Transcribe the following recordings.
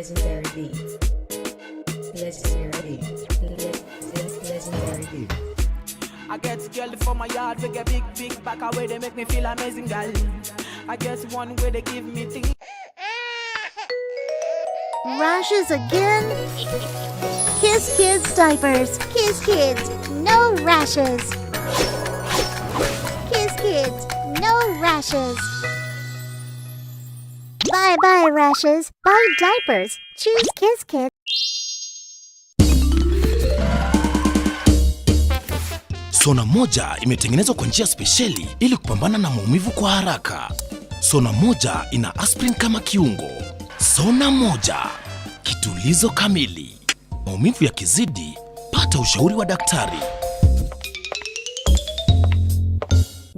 Legendary beat. Legendary beat. Legendary beat. I get girl for my yard, we get big back away, they make me feel amazing, girl. I get one way they give me things. Rashes again? Kiss Kids diapers. Kiss Kids, no rashes. Kiss Kids, no rashes. Bye rashes. Buy diapers. Choose Kiss Kids. Sona moja imetengenezwa kwa njia spesheli ili kupambana na maumivu kwa haraka. Sona moja ina aspirin kama kiungo. Sona moja, kitulizo kamili. Maumivu yakizidi, pata ushauri wa daktari.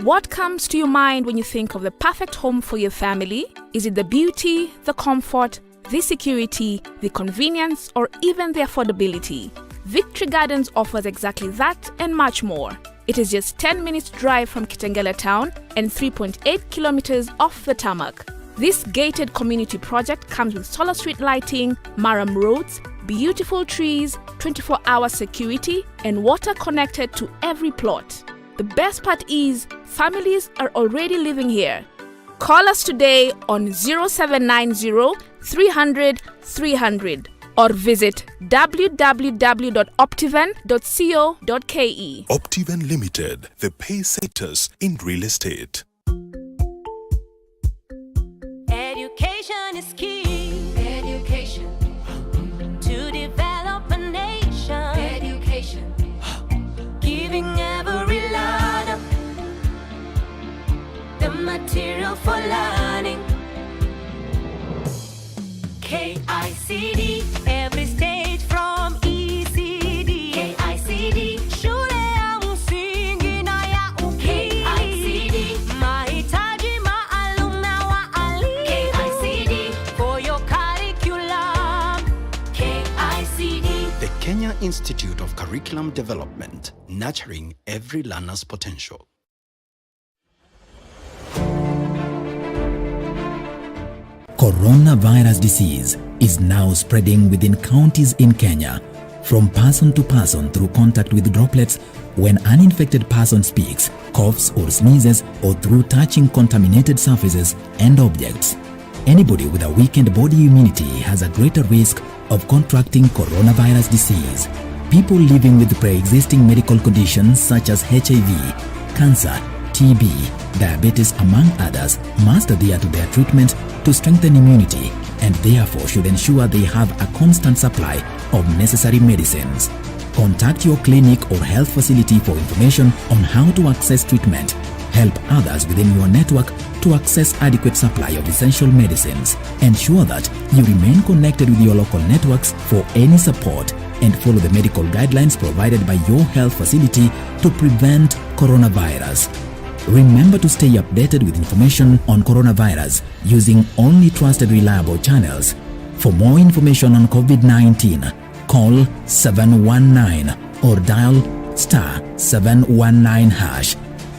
What comes to your mind when you think of the perfect home for your family? Is it the beauty, the comfort, the security, the convenience, or even the affordability? Victory Gardens offers exactly that and much more. It is just 10 minutes drive from Kitengela town and 3.8 kilometers off the tarmac. This gated community project comes with solar street lighting, maram roads, beautiful trees, 24-hour security, and water connected to every plot. The best part is, families are already living here. Call us today on 0790 300 300 or visit www.optiven.co.ke. Optiven Limited, the pacesetters in real estate. Education is key. Education. To develop a nation. Education. Giving every learner the material for learning. KICD, every stage from ECD. KICD, shule ya msingi na ya upili. KICD, mahitaji maalum na waalimu. KICD, for your curriculum. KICD. The Kenya Institute of Curriculum Development, nurturing every learner's potential. Coronavirus disease is now spreading within counties in Kenya, from person to person through contact with droplets when an uninfected person speaks, coughs or sneezes, or through touching contaminated surfaces and objects. Anybody with a weakened body immunity has a greater risk of contracting coronavirus disease. People living with pre-existing medical conditions such as HIV, cancer, TB, diabetes among others must adhere to their treatment to strengthen immunity and therefore should ensure they have a constant supply of necessary medicines. Contact your clinic or health facility for information on how to access treatment. Help others within your network to access adequate supply of essential medicines. Ensure that you remain connected with your local networks for any support and follow the medical guidelines provided by your health facility to prevent coronavirus. Remember to stay updated with information on coronavirus using only trusted reliable channels. For more information on COVID-19, call 719 or dial *719#.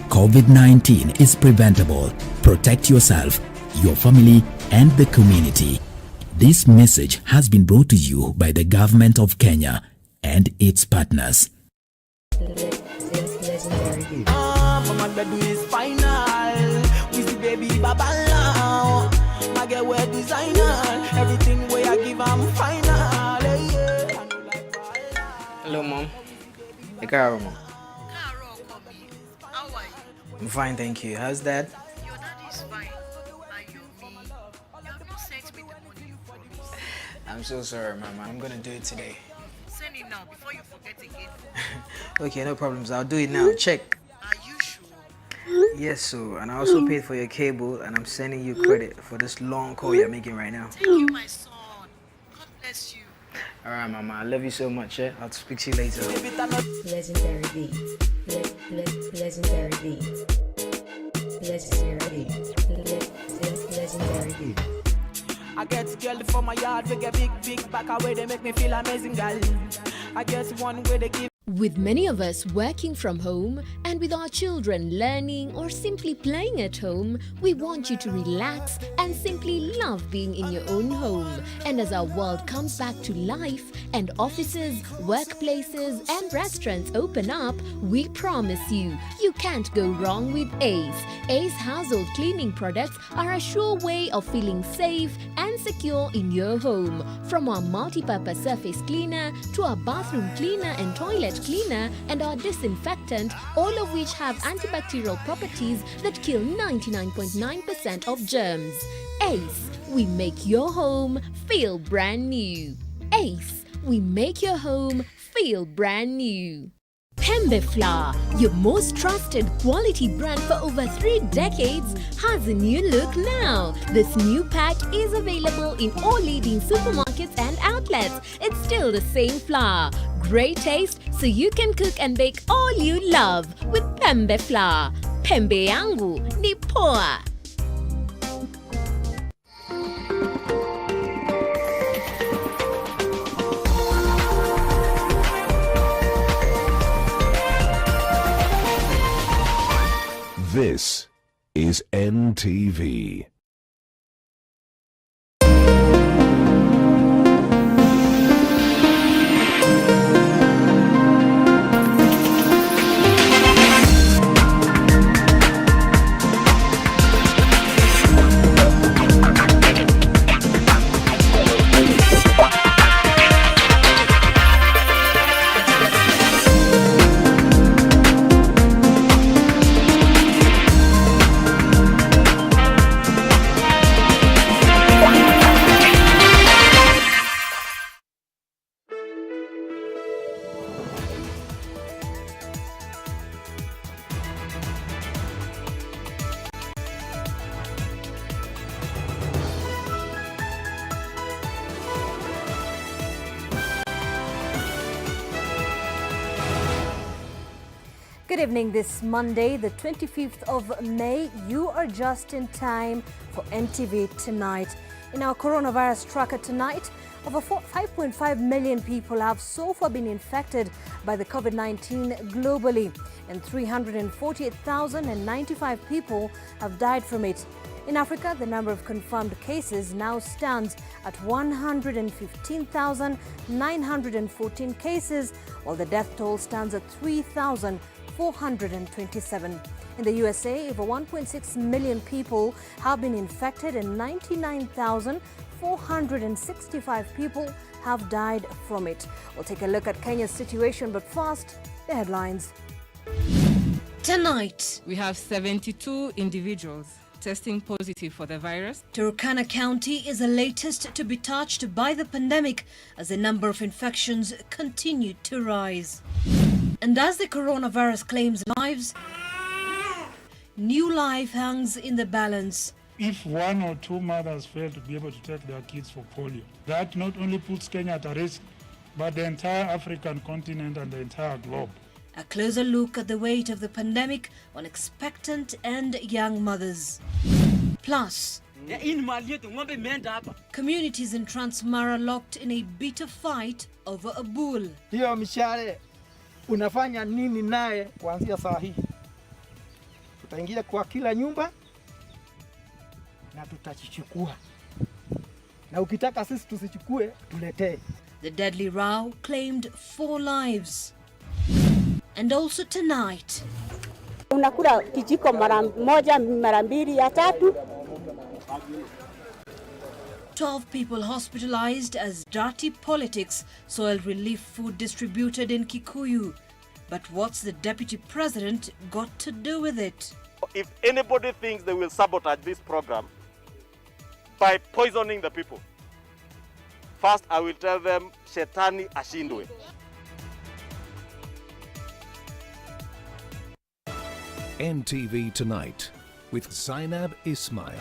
COVID-19 is preventable. Protect yourself, your family, and the community. This message has been brought to you by the Government of Kenya and its partners. Legendary beat. My do is final. We see baby baba now. My get wear designer. Everything where I give I'm final. Hello, Mom. Hey, Carol, Mom. How are you? I'm fine, thank you. How's Dad? Your dad is fine. Are you me? You have not sent me the money you promised. I'm so sorry, Mama. I'm gonna do it today. Send it now before you forget again. Okay, no problems. I'll do it now. Check. Are you sure? Yes, so, and I also paid for your cable, and I'm sending you credit for this long call you're making right now. Thank you, my son. God bless you. All right, Mama. I love you so much. Yeah? I'll speak to you later. Legendary beat. Legendary beat. Legendary beat. Legendary beat. I get girl for my yard, we get big back away, they make me feel amazing, girl. I get one way they give With many of us working from home and with our children learning or simply playing at home, we want you to relax and simply love being in your own home. And as our world comes back to life and offices, workplaces and restaurants open up, we promise you, you can't go wrong with Ace. Ace household cleaning products are a sure way of feeling safe and secure in your home. From our multi-purpose surface cleaner to our bathroom cleaner and toilet cleaner and our disinfectant, all of which have antibacterial properties that kill 99.9% of germs. Ace, we make your home feel brand new. Ace, we make your home feel brand new. Pembe Flour, your most trusted quality brand for over 3 decades, has a new look now. This new pack is available in all leading supermarkets and outlets. It's still the same flour. Great taste, so you can cook and bake all you love with Pembe Flour. Pembe yangu ni poa. This is NTV. Good evening. This Monday, the 25th of May, you are just in time for NTV Tonight. In our coronavirus tracker tonight, over 5.5 million people have so far been infected by the COVID-19 globally, and 348,095 people have died from it. In Africa, the number of confirmed cases now stands at 115,914 cases, while the death toll stands at 3,427. In the USA, over 1.6 million people have been infected and 99,465 people have died from it. We'll take a look at Kenya's situation, but first, the headlines. Tonight, we have 72 individuals testing positive for the virus. Turkana County is the latest to be touched by the pandemic as the number of infections continue to rise. And as the coronavirus claims lives, new life hangs in the balance. If 1 or 2 mothers fail to be able to take their kids for polio, that not only puts Kenya at a risk, but the entire African continent and the entire globe. A closer look at the weight of the pandemic on expectant and young mothers. Plus, communities in Transmara locked in a bitter fight over a bull. Hiyo mishare unafanya nini naye kuanzia saa hii? Tutaingia kwa kila nyumba na tutachichukua. Na ukitaka sisi tusichukue, tuletee. The deadly row claimed 4 lives. And also tonight, unakula kijiko mara moja, mara mbili, ya tatu. 12 people hospitalized as dirty politics soiled relief food distributed in Kikuyu. But what's the deputy president got to do with it? If anybody thinks they will sabotage this program by poisoning the people, first I will tell them, Shetani ashindwe. NTV Tonight with Zainab Ismail.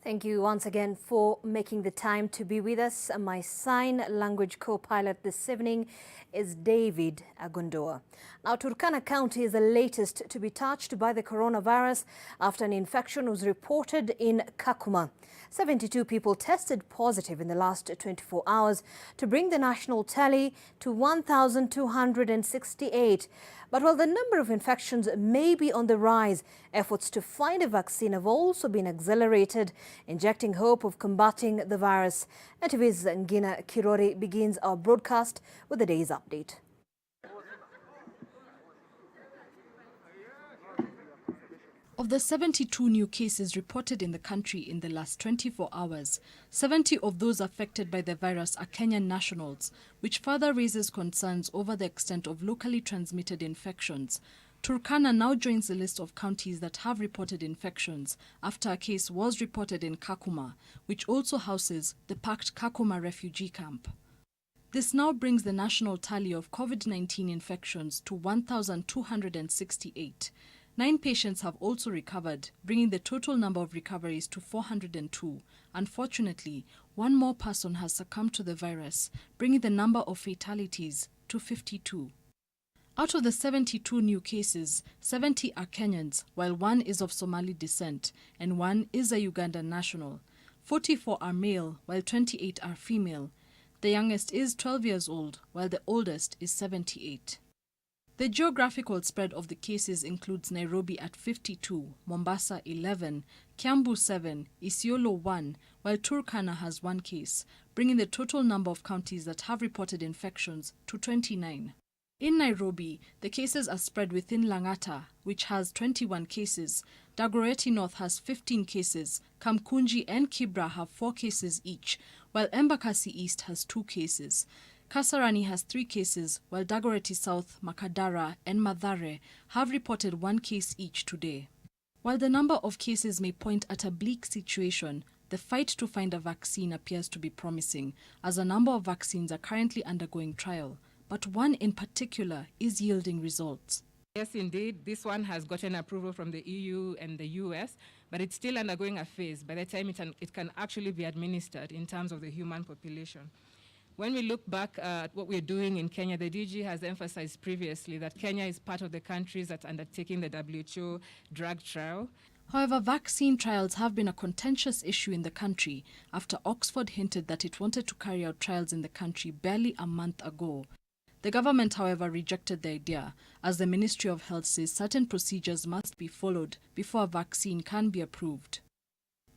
Thank you once again for making the time to be with us. My sign language co-pilot this evening is David Agondoa. Now, Turkana County is the latest to be touched by the coronavirus after an infection was reported in Kakuma. 72 people tested positive in the last 24 hours to bring the national tally to 1,268. But while the number of infections may be on the rise, efforts to find a vaccine have also been accelerated, injecting hope of combating the virus. NTV's Ngina Kirori begins our broadcast with the day's update. Of the 72 new cases reported in the country in the last 24 hours, 70 of those affected by the virus are Kenyan nationals, which further raises concerns over the extent of locally transmitted infections. Turkana now joins the list of counties that have reported infections after a case was reported in Kakuma, which also houses the packed Kakuma refugee camp. This now brings the national tally of COVID-19 infections to 1,268. 9 patients have also recovered, bringing the total number of recoveries to 402. Unfortunately, one more person has succumbed to the virus, bringing the number of fatalities to 52. Out of the 72 new cases, 70 are Kenyans, while 1 is of Somali descent and 1 is a Ugandan national. 44 are male, while 28 are female. The youngest is 12 years old, while the oldest is 78. The geographical spread of the cases includes Nairobi at 52, Mombasa 11, Kiambu 7, Isiolo 1, while Turkana has 1 case, bringing the total number of counties that have reported infections to 29. In Nairobi, the cases are spread within Lang'ata, which has 21 cases. Dagoretti North has 15 cases. Kamkunji and Kibra have 4 cases each, while Embakasi East has 2 cases. Kasarani has 3 cases, while Dagoretti South, Makadara and Mathare have reported 1 case each today. While the number of cases may point at a bleak situation, the fight to find a vaccine appears to be promising, as a number of vaccines are currently undergoing trial, but one in particular is yielding results. Yes, indeed, this one has gotten approval from the EU and the US, but it's still undergoing a phase by the time it can actually be administered in terms of the human population. When we look back at what we're doing in Kenya, the DG has emphasized previously that Kenya is part of the countries that's undertaking the WHO drug trial. However, vaccine trials have been a contentious issue in the country after Oxford hinted that it wanted to carry out trials in the country barely a month ago. The government, however, rejected the idea, as the Ministry of Health says certain procedures must be followed before a vaccine can be approved.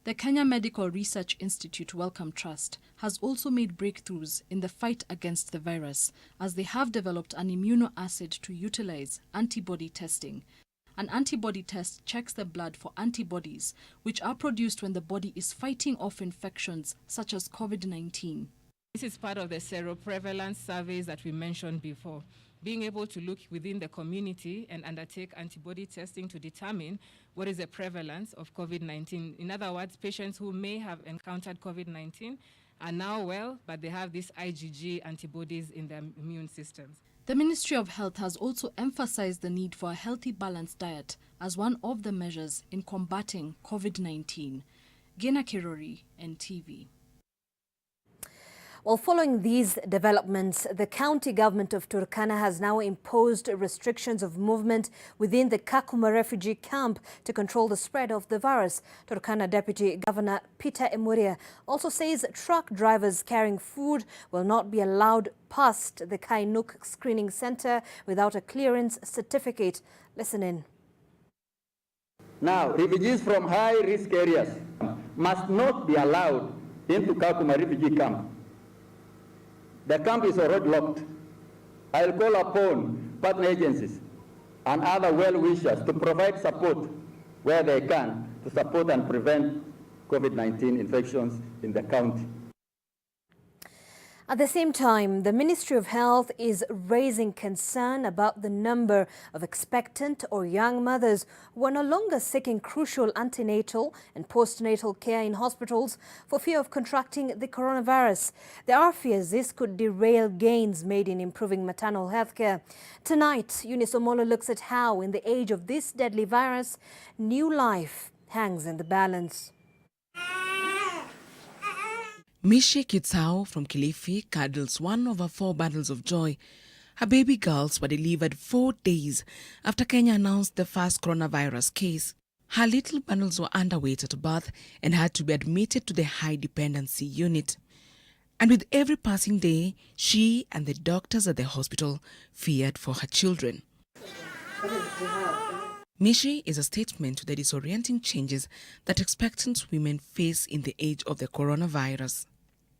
The Kenya Medical Research Institute Wellcome Trust has also made breakthroughs in the fight against the virus, as they have developed an immunoassay to utilize antibody testing. An antibody test checks the blood for antibodies, which are produced when the body is fighting off infections such as COVID-19. This is part of the seroprevalence surveys that we mentioned before. Being able to look within the community and undertake antibody testing to determine what is the prevalence of COVID-19. In other words, patients who may have encountered COVID-19 are now well, but they have these IgG antibodies in their immune systems. The Ministry of Health has also emphasized the need for a healthy, balanced diet as one of the measures in combating COVID-19. Gina Kirori, NTV. Well, following these developments, the county government of Turkana has now imposed restrictions of movement within the Kakuma refugee camp to control the spread of the virus. Turkana Deputy Governor Peter Emuria also says truck drivers carrying food will not be allowed past the Kainuk screening center without a clearance certificate. Listen in. Now, refugees from high-risk areas must not be allowed into Kakuma refugee camp. The camp is already locked. I'll call upon partner agencies and other well-wishers to provide support where they can to support and prevent COVID-19 infections in the county. At the same time, the Ministry of Health is raising concern about the number of expectant or young mothers who are no longer seeking crucial antenatal and postnatal care in hospitals for fear of contracting the coronavirus. There are fears this could derail gains made in improving maternal health care. Tonight, Eunice Omolo looks at how, in the age of this deadly virus, new life hangs in the balance. Mishi Kitsao from Kilifi cuddles one of her 4 bundles of joy. Her baby girls were delivered 4 days after Kenya announced the first coronavirus case. Her little bundles were underweight at birth and had to be admitted to the high dependency unit. And with every passing day, she and the doctors at the hospital feared for her children. Mishi is a statement to the disorienting changes that expectant women face in the age of the coronavirus.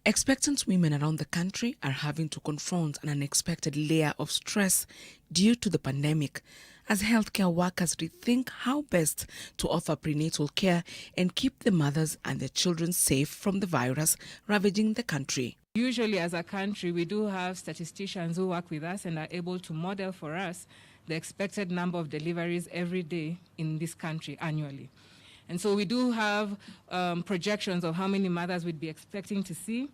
Expectant women around the country are having to confront an unexpected layer of stress due to the pandemic as healthcare workers rethink how best to offer prenatal care and keep the mothers and their children safe from the virus ravaging the country. Usually as a country, we do have statisticians who work with us and are able to model for us the expected number of deliveries every day in this country annually. And so we do have projections of how many mothers we'd be expecting to see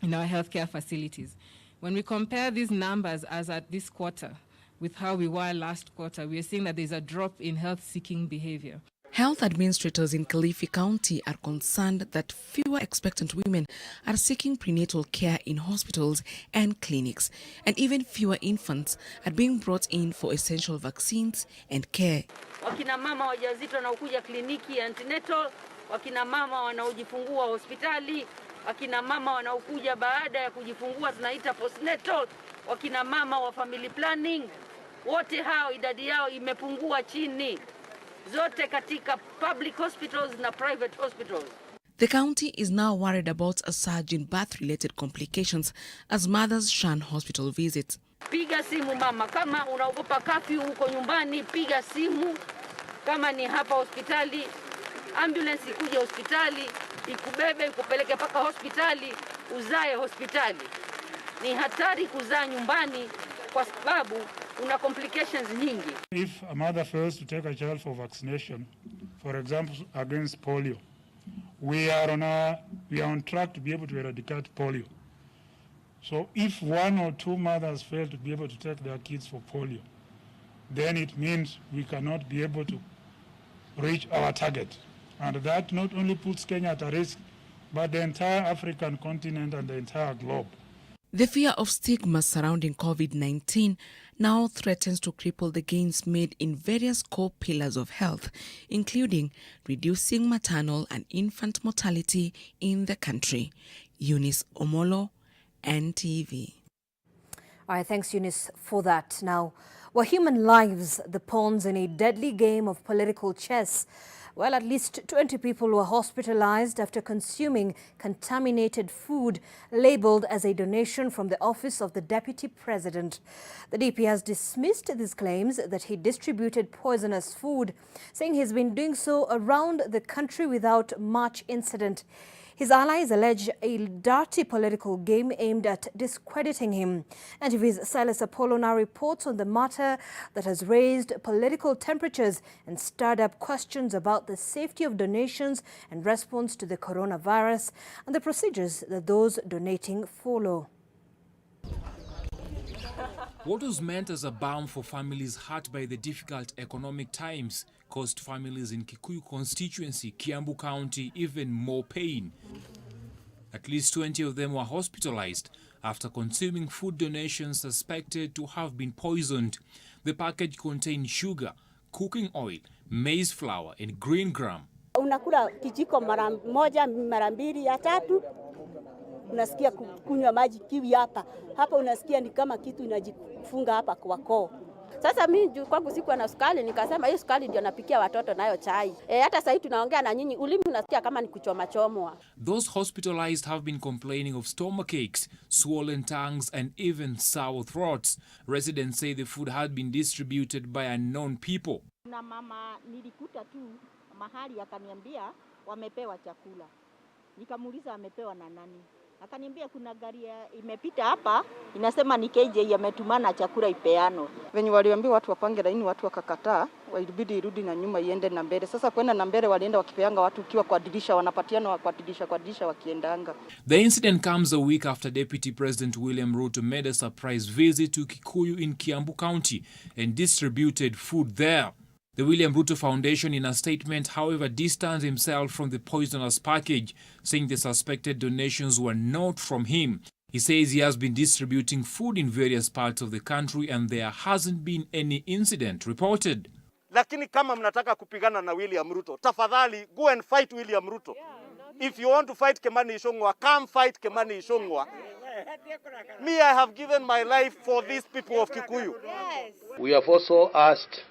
in our healthcare facilities. When we compare these numbers as at this quarter with how we were last quarter, we are seeing that there's a drop in health-seeking behavior. Health administrators in Kilifi County are concerned that fewer expectant women are seeking prenatal care in hospitals and clinics, and even fewer infants are being brought in for essential vaccines and care. Wakina mama wajawazito wanaokuja kliniki antenatal, wakina mama wanaojifungua hospitali, wakina mama wanaokuja baada ya kujifungua tunaita postnatal, wakina mama wa family planning, wote hao idadi yao imepungua chini. Zote katika public hospitals na private hospitals. The county is now worried about a surge in birth-related complications as mothers shun hospital visits. Piga simu mama, kama unaogopa kafyu huko nyumbani, piga simu. Kama ni hapa hospitali, ambulance ikuje hospitali, ikubebe ikupeleke paka hospitali, uzae hospitali. Ni hatari kuzaa nyumbani kwa sababu una complications nyingi. If a mother fails to take a child for vaccination, for example against polio, we are on track to be able to eradicate polio. So if 1 or 2 mothers fail to be able to take their kids for polio, then it means we cannot be able to reach our target. And that not only puts Kenya at a risk, but the entire African continent and the entire globe. The fear of stigma surrounding COVID-19 now threatens to cripple the gains made in various core pillars of health, including reducing maternal and infant mortality in the country. Eunice Omolo, NTV. All right, thanks, Eunice, for that. Now, were human lives the pawns in a deadly game of political chess? Well, at least 20 people were hospitalized after consuming contaminated food labeled as a donation from the office of the Deputy President. The DP has dismissed these claims that he distributed poisonous food, saying he's been doing so around the country without much incident. His allies allege a dirty political game aimed at discrediting him. NTV's Silas Apollo now reports on the matter that has raised political temperatures and stirred up questions about the safety of donations and response to the coronavirus and the procedures that those donating follow. What was meant as a balm for families hurt by the difficult economic times caused families in Kikuyu constituency, Kiambu County, even more pain. At least 20 of them were hospitalized after consuming food donations suspected to have been poisoned. The package contained sugar, cooking oil, maize flour, and green gram. Unakula kijiko mara moja, mara mbili, ya tatu, unasikia kunywa maji kiwi hapa. Hapa unasikia ni kama kitu inajifunga hapa kwa koo. Sasa mimi kwangu sikuwa na sukari, nikasema hii sukari ndio napikia watoto nayo chai. Hata sasa hivi tunaongea na nyinyi, ulimi unasikia kama ni kuchoma chomwa. Those hospitalized have been complaining of stomach aches, swollen tongues, and even sour throats. Residents say the food had been distributed by unknown people. Na mama nilikuta tu mahali akaniambia wamepewa chakula. Nikamuuliza amepewa na nani? Akaniambia kuna gari imepita hapa inasema ni KJ ametumana chakula ipeano. Wenye waliambiwa watu wapange laini, watu wakakataa, ilibidi irudi na nyuma iende na mbele. Sasa kwenda na mbele walienda wakipeanga watu ukiwa kwa dirisha, wanapatiana kwa dirisha wakiendanga. The incident comes a week after Deputy President William Ruto made a surprise visit to Kikuyu in Kiambu County and distributed food there. The William Ruto Foundation, in a statement, however, distanced himself from the poisonous package, saying the suspected donations were not from him. He says he has been distributing food in various parts of the country and there hasn't been any incident reported. Lakini kama mnataka kupigana na William Ruto, tafadhali go and fight William Ruto. If you want to fight Kimani Ichung'wah, come fight Kimani Ichung'wah. Me, I have given my life for these people of Kikuyu. We have also asked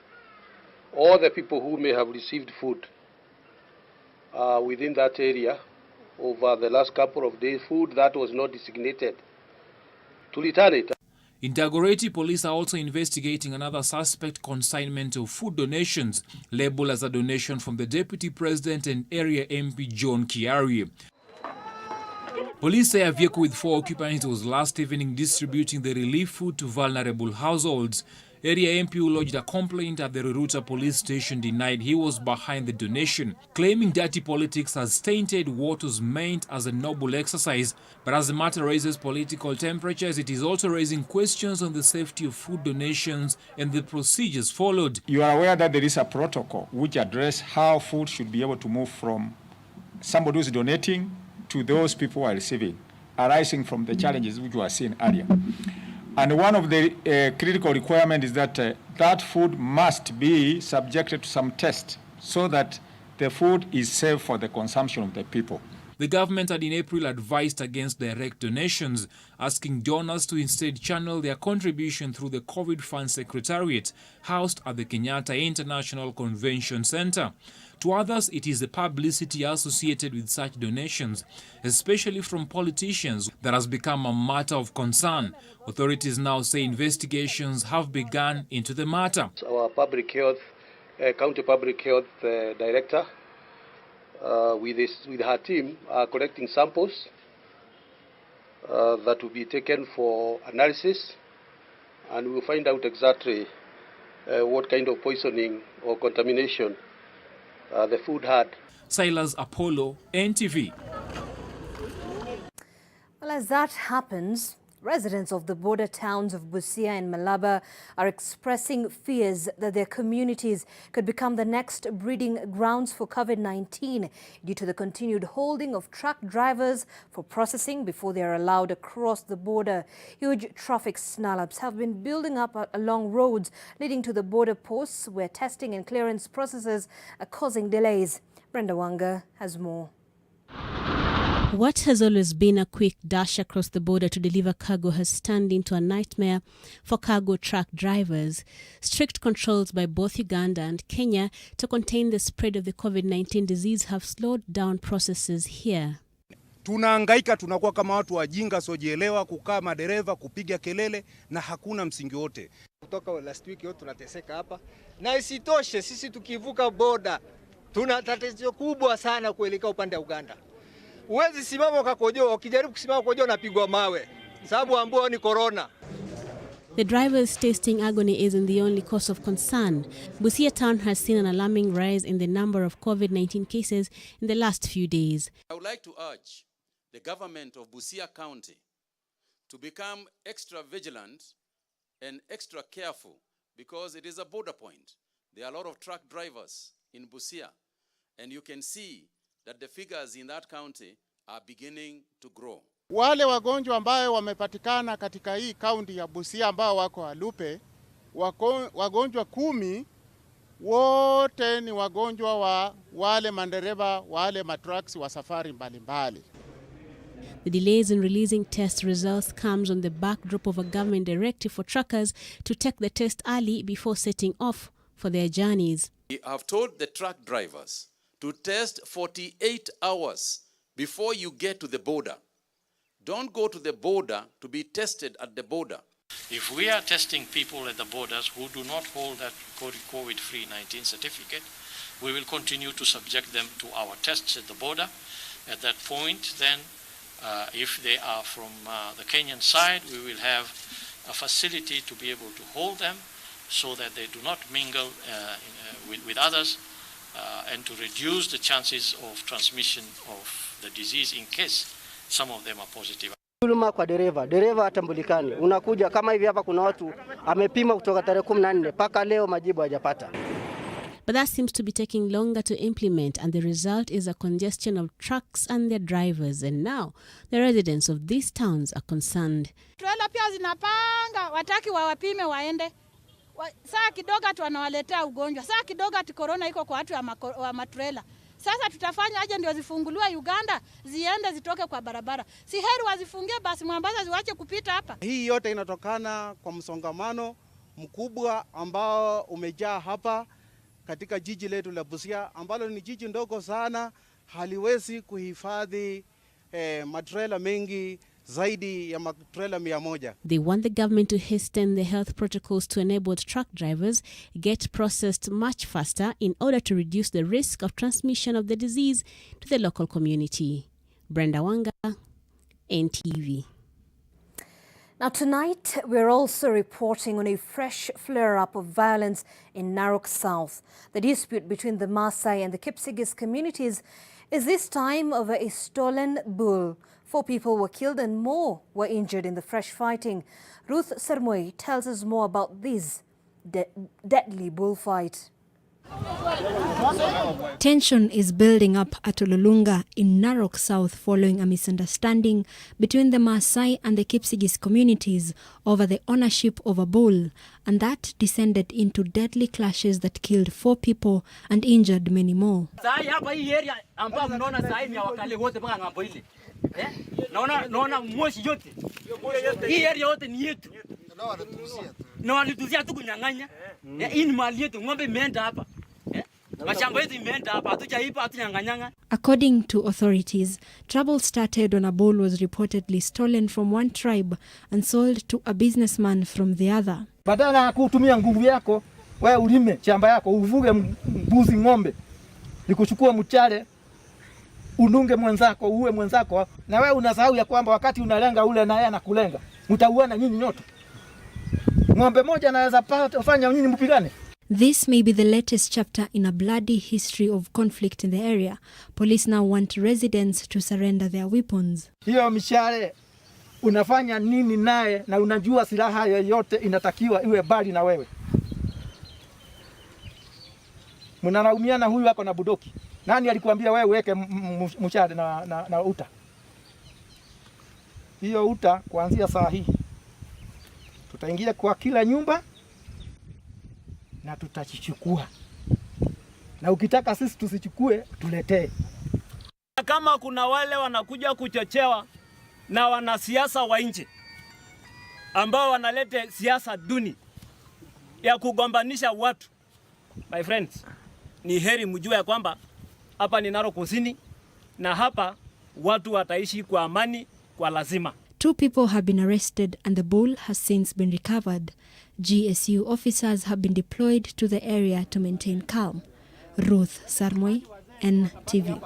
all the people who may have received food within that area over the last couple of days, food that was not designated, to return it. In Dagoretti, police are also investigating another suspect consignment of food donations, labeled as a donation from the Deputy President and area MP John Kiari. Police say a vehicle with 4 occupants was last evening distributing the relief food to vulnerable households. Area MP who lodged a complaint at the Ruruta police station denied he was behind the donation, claiming dirty politics has tainted what was meant as a noble exercise. But as the matter raises political temperatures, it is also raising questions on the safety of food donations and the procedures followed. You are aware that there is a protocol which addresses how food should be able to move from somebody who is donating to those people who are receiving, arising from the challenges which were seen earlier. And one of the critical requirements is that that food must be subjected to some test so that the food is safe for the consumption of the people. The government had in April advised against direct donations, asking donors to instead channel their contribution through the COVID Fund Secretariat, housed at the Kenyatta International Convention Center. To others, it is the publicity associated with such donations, especially from politicians, that has become a matter of concern. Authorities now say investigations have begun into the matter. Our public health, county public health director, with her team, are collecting samples that will be taken for analysis, and we will find out exactly what kind of poisoning or contamination the food had. Silas Apollo, NTV. Well, as that happens, residents of the border towns of Busia and Malaba are expressing fears that their communities could become the next breeding grounds for COVID-19 due to the continued holding of truck drivers for processing before they are allowed across the border. Huge traffic snarl-ups have been building up along roads leading to the border posts where testing and clearance processes are causing delays. Brenda Wanga has more. What has always been a quick dash across the border to deliver cargo has turned into a nightmare for cargo truck drivers. Strict controls by both Uganda and Kenya to contain the spread of the COVID-19 disease have slowed down processes here. Tunahangaika, tunakuwa kama watu wajinga sojielewa, kukaa madereva kupiga kelele na hakuna msingi wote. Kutoka last week yote tunateseka hapa, na isitoshe sisi tukivuka boda tuna tatizo kubwa sana kuelekea upande wa Uganda. Uwezi simama ukakojoa, ukijaribu kusimama ukakojoa unapigwa mawe sababu ambao ni corona. The driver's tasting agony isn't the only cause of concern. Busia town has seen an alarming rise in the number of COVID-19 cases in the last few days. I would like to urge the government of Busia County to become extra vigilant and extra careful because it is a border point. There are a lot of truck drivers in Busia, and you can see that the figures in that county are beginning to grow. Wale wagonjwa ambao wamepatikana katika hii kaunti ya Busia ambao wako Alupe, wagonjwa 10 wote ni wagonjwa wa wale mandereva wale matrucks wa safari mbalimbali. The delays in releasing test results comes on the backdrop of a government directive for truckers to take the test early before setting off for their journeys. We have told the truck drivers to test 48 hours before you get to the border. Don't go to the border to be tested at the border. If we are testing people at the borders who do not hold that COVID-free 19 certificate, we will continue to subject them to our tests at the border. At that point, then, if they are from the Kenyan side, we will have a facility to be able to hold them so that they do not mingle with others and to reduce the chances of transmission of the disease in case some of them are positive. Dhuluma kwa dereva hatambulikani. Unakuja kama hivi hapa kuna watu amepima kutoka tarehe 14 mpaka leo majibu hajapata. But that seems to be taking longer to implement, and the result is a congestion of trucks and their drivers. And now the residents of these towns are concerned. Trela pia zinapanga, wataki wawapime waende. Saa kidogo tu wanawaletea ugonjwa. Saa kidogo tu corona iko kwa watu wa matrela. Sasa tutafanya aje ndio zifunguliwe Uganda, ziende zitoke kwa barabara. Si heri wazifungie basi Mombasa ziwache kupita hapa. Hii yote inatokana kwa msongamano mkubwa ambao umejaa hapa katika jiji letu la Busia, ambalo ni jiji ndogo sana, haliwezi kuhifadhi matrela mengi zaidi ya matrela 100. They want the government to hasten the health protocols to enable truck drivers get processed much faster in order to reduce the risk of transmission of the disease to the local community. Brenda Wanga, NTV. Now tonight, we're also reporting on a fresh flare-up of violence in Narok South. The dispute between the Maasai and the Kipsigis communities is this time over a stolen bull. 4 people were killed and more were injured in the fresh fighting. Ruth Sarmoy tells us more about this deadly bullfight. Tension is building up at Ololunga in Narok South following a misunderstanding between the Maasai and the Kipsigis communities over the ownership of a bull, and that descended into deadly clashes that killed 4 people and injured many more. Naona moshi yote. Hii area yote ni yetu. Na walituzia tu kunyang'anya. Hii ni mali yetu, ng'ombe imeenda hapa. Mashamba yetu imeenda hapa, hatujaipa, hatunyang'anyanga. According to authorities, trouble started when a bull was reportedly stolen from one tribe and sold to a businessman from the other. Badala ya kutumia nguvu yako, wewe ulime shamba yako, uvuge mbuzi, ng'ombe, nikuchukua mchale, ununge mwenzako, uwe mwenzako, na wewe unasahau ya kwamba wakati unalenga ule na yeye anakulenga, mtauana nyinyi nyote. Ng'ombe moja anaweza fanya nyinyi mpigane. This may be the latest chapter in a bloody history of conflict in the area. Police now want residents to surrender their weapons. Hiyo mishale unafanya nini naye, na unajua silaha yoyote inatakiwa iwe bali na wewe. Mnalaumiana huyu wako na budoki. Nani alikuambia wewe weke mshale na uta? Hiyo uta kuanzia saa hii tutaingia kwa kila nyumba na tutachichukua. Na ukitaka sisi tusichukue, tuletee. Kama kuna wale wanakuja kuchochewa na wanasiasa wa nje ambao wanalete siasa duni ya kugombanisha watu, my friends, ni heri mjue ya kwamba hapa ni Narok Kusini na hapa watu wataishi kwa amani kwa lazima. 2 people have been arrested and the bull has since been recovered. GSU officers have been deployed to the area to maintain calm. Ruth Sarmoy, NTV.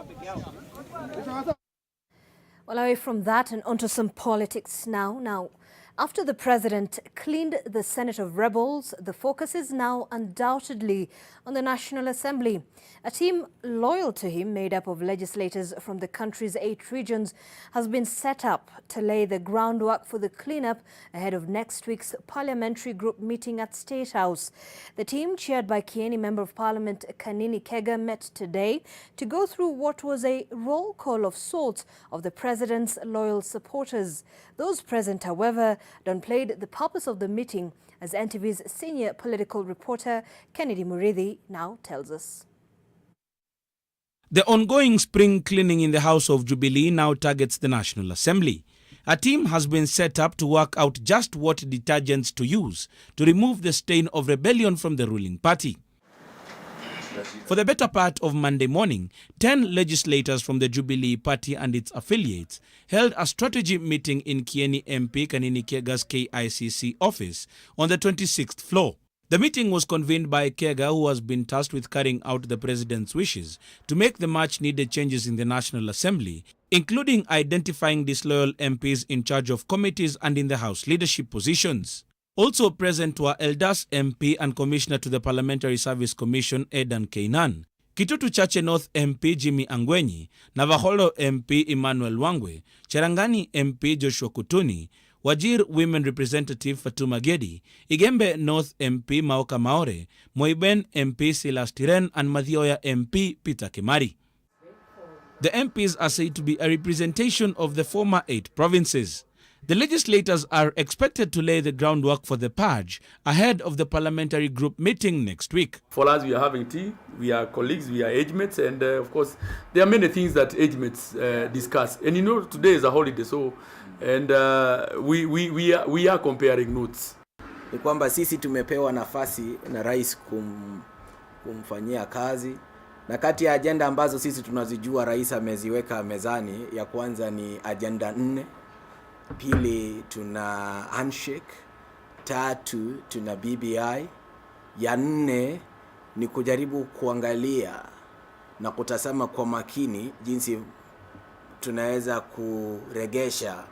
Well, away from that and onto some politics now. After the president cleaned the Senate of rebels, the focus is now undoubtedly on the National Assembly. A team loyal to him, made up of legislators from the country's 8 regions, has been set up to lay the groundwork for the cleanup ahead of next week's parliamentary group meeting at State House. The team, chaired by Kieni Member of Parliament Kanini Kega, met today to go through what was a roll call of sorts of the president's loyal supporters. Those present, however, downplayed the purpose of the meeting, as NTV's senior political reporter Kennedy Muridhi now tells us. The ongoing spring cleaning in the House of Jubilee now targets the National Assembly. A team has been set up to work out just what detergents to use to remove the stain of rebellion from the ruling party. For the better part of Monday morning, 10 legislators from the Jubilee Party and its affiliates held a strategy meeting in Kieni MP Kanini Kega's KICC office on the 26th floor. The meeting was convened by Kega, who has been tasked with carrying out the president's wishes to make the much-needed changes in the National Assembly, including identifying disloyal MPs in charge of committees and in the House leadership positions. Also present were Eldas MP and Commissioner to the Parliamentary Service Commission Edan Keinan, Kitutu Chache North MP Jimmy Angwenyi, Navaholo MP Emmanuel Wangwe, Cherangani MP Joshua Kutuni, Wajir Women Representative Fatuma Gedi, Igembe North MP Maoka Maore, Moiben MP Silas Tiren, and Mathioya MP Peter Kimari. The MPs are said to be a representation of the former 8 provinces. The legislators are expected to lay the groundwork for the purge ahead of the parliamentary group meeting next week. For us, we are having tea, we are colleagues, we are age mates, and of course, there are many things that age mates discuss. And you know, today is a holiday, so and we are comparing notes. Ni kwamba sisi tumepewa nafasi na rais kumfanyia kazi, na kati ya agenda ambazo sisi tunazijua rais ameziweka mezani, ya kwanza ni agenda 4, pili tuna handshake, 3 tuna BBI, ya 4 ni kujaribu kuangalia na kutazama kwa makini jinsi tunaweza kuregesha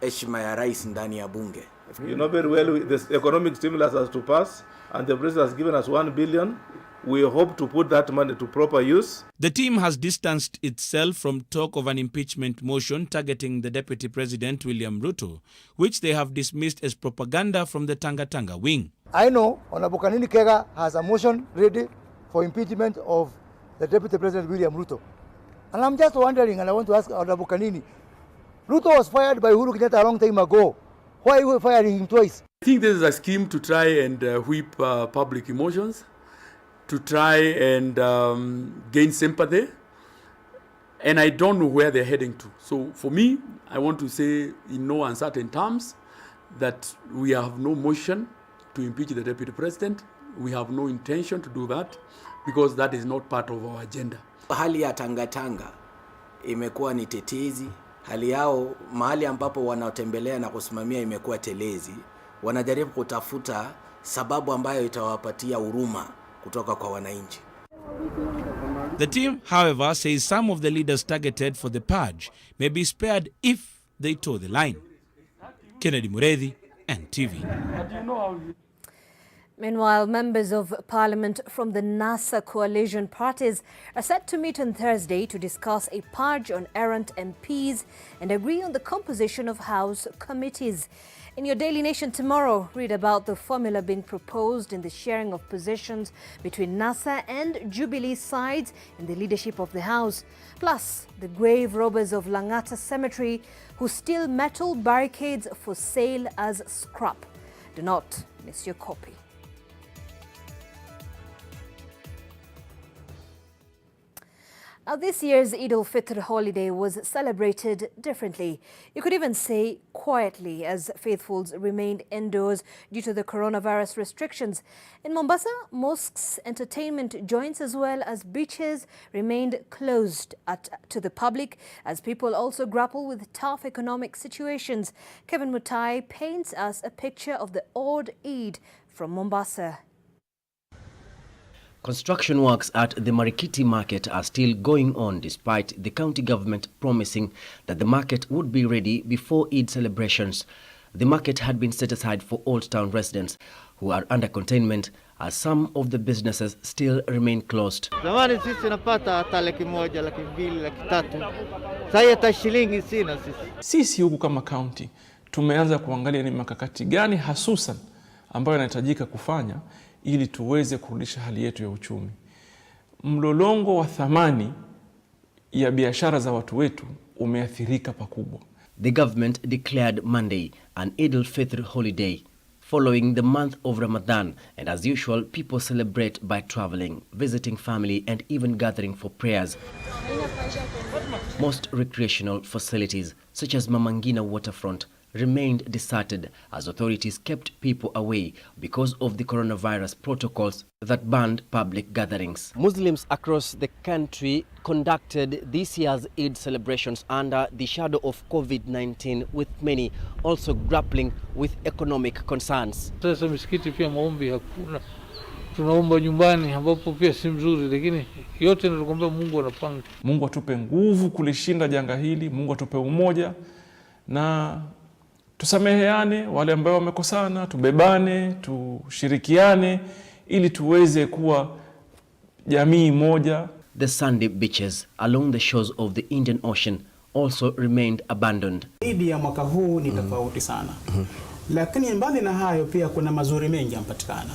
heshima ya rais ndani ya bunge. You know very well this economic stimulus has to pass and the president has given us 1 billion. We hope to put that money to proper use. The team has distanced itself from talk of an impeachment motion targeting the Deputy President William Ruto, which they have dismissed as propaganda from the Tanga wing. I know Honorable Kanini Kega has a motion ready for impeachment of the Deputy President William Ruto. And I'm just wondering, and I want to ask Honorable Kanini, Ruto was fired by Uhuru Kenyatta a long time ago. Why are we firing him twice? I think this is a scheme to try and whip public emotions, to try and gain sympathy, and I don't know where they're heading to. So for me, I want to say in no uncertain terms that we have no motion to impeach the Deputy President. We have no intention to do that because that is not part of our agenda. Hali ya Tanga imekuwa ni tetezi. Hali yao mahali ambapo wanatembelea na kusimamia imekuwa telezi. Wanajaribu kutafuta sababu ambayo itawapatia huruma kutoka kwa wananchi. The team, however, says some of the leaders targeted for the purge may be spared if they toe the line. Kennedy Muredhi, NTV. Meanwhile, members of parliament from the NASA coalition parties are set to meet on Thursday to discuss a purge on errant MPs and agree on the composition of House committees. In your Daily Nation tomorrow, read about the formula being proposed in the sharing of positions between NASA and Jubilee sides in the leadership of the House. Plus, the grave robbers of Langata Cemetery who steal metal barricades for sale as scrap. Do not miss your copy. Now, this year's Eid al-Fitr holiday was celebrated differently. You could even say quietly, as faithfuls remained indoors due to the coronavirus restrictions. In Mombasa, mosques, entertainment joints as well as beaches remained closed to the public as people also grapple with tough economic situations. Kevin Mutai paints us a picture of the odd Eid from Mombasa. Construction works at the Marikiti market are still going on despite the county government promising that the market would be ready before Eid celebrations. The market had been set aside for Old Town residents who are under containment as some of the businesses still remain closed. Zamani sisi napata hata laki moja, laki mbili, laki tatu. Sasa hata shilingi sina sisi. Sisi huku kama county tumeanza kuangalia ni makakati gani hasusan ambayo yanahitajika kufanya ili tuweze kurudisha hali yetu ya uchumi. Mlolongo wa thamani ya biashara za watu wetu umeathirika pakubwa. The government declared Monday an Eid al-Fitr holiday following the month of Ramadan, and as usual people celebrate by traveling, visiting family and even gathering for prayers. Most recreational facilities such as Mamangina waterfront remained deserted as authorities kept people away because of the coronavirus protocols that banned public gatherings. Muslims across the country conducted this year's Eid celebrations under the shadow of COVID-19, with many also grappling with economic concerns. Sasa misikiti pia maombi hakuna. Tunaomba nyumbani ambapo pia si mzuri, lakini yote tunaomba Mungu anapanga. Mungu atupe nguvu kulishinda janga hili, Mungu atupe umoja na tusameheane wale ambao wamekosana, tubebane, tushirikiane ili tuweze kuwa jamii moja. The sandy beaches along the shores of the Indian Ocean also remained abandoned. Idi ya mwaka huu ni tofauti sana. Lakini mbali na hayo pia kuna mazuri mengi yampatikana.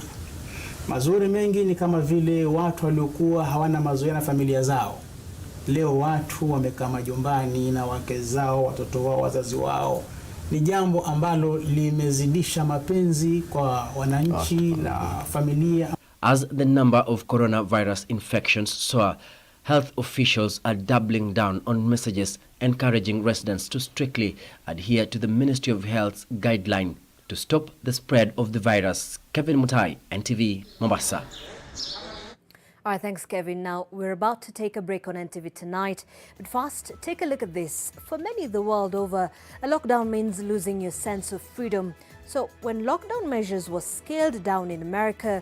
Mazuri mengi ni kama vile watu waliokuwa hawana mazoea na familia zao. Leo watu wamekaa majumbani na wake zao, watoto wao, wazazi wao. Ni jambo ambalo limezidisha mapenzi kwa wananchi na familia. As the number of coronavirus infections soar, health officials are doubling down on messages encouraging residents to strictly adhere to the Ministry of Health's guideline to stop the spread of the virus. Kevin Mutai, NTV, Mombasa. All right, thanks, Kevin. Now, we're about to take a break on NTV Tonight. But first, take a look at this. For many the world over, a lockdown means losing your sense of freedom. So, when lockdown measures were scaled down in America,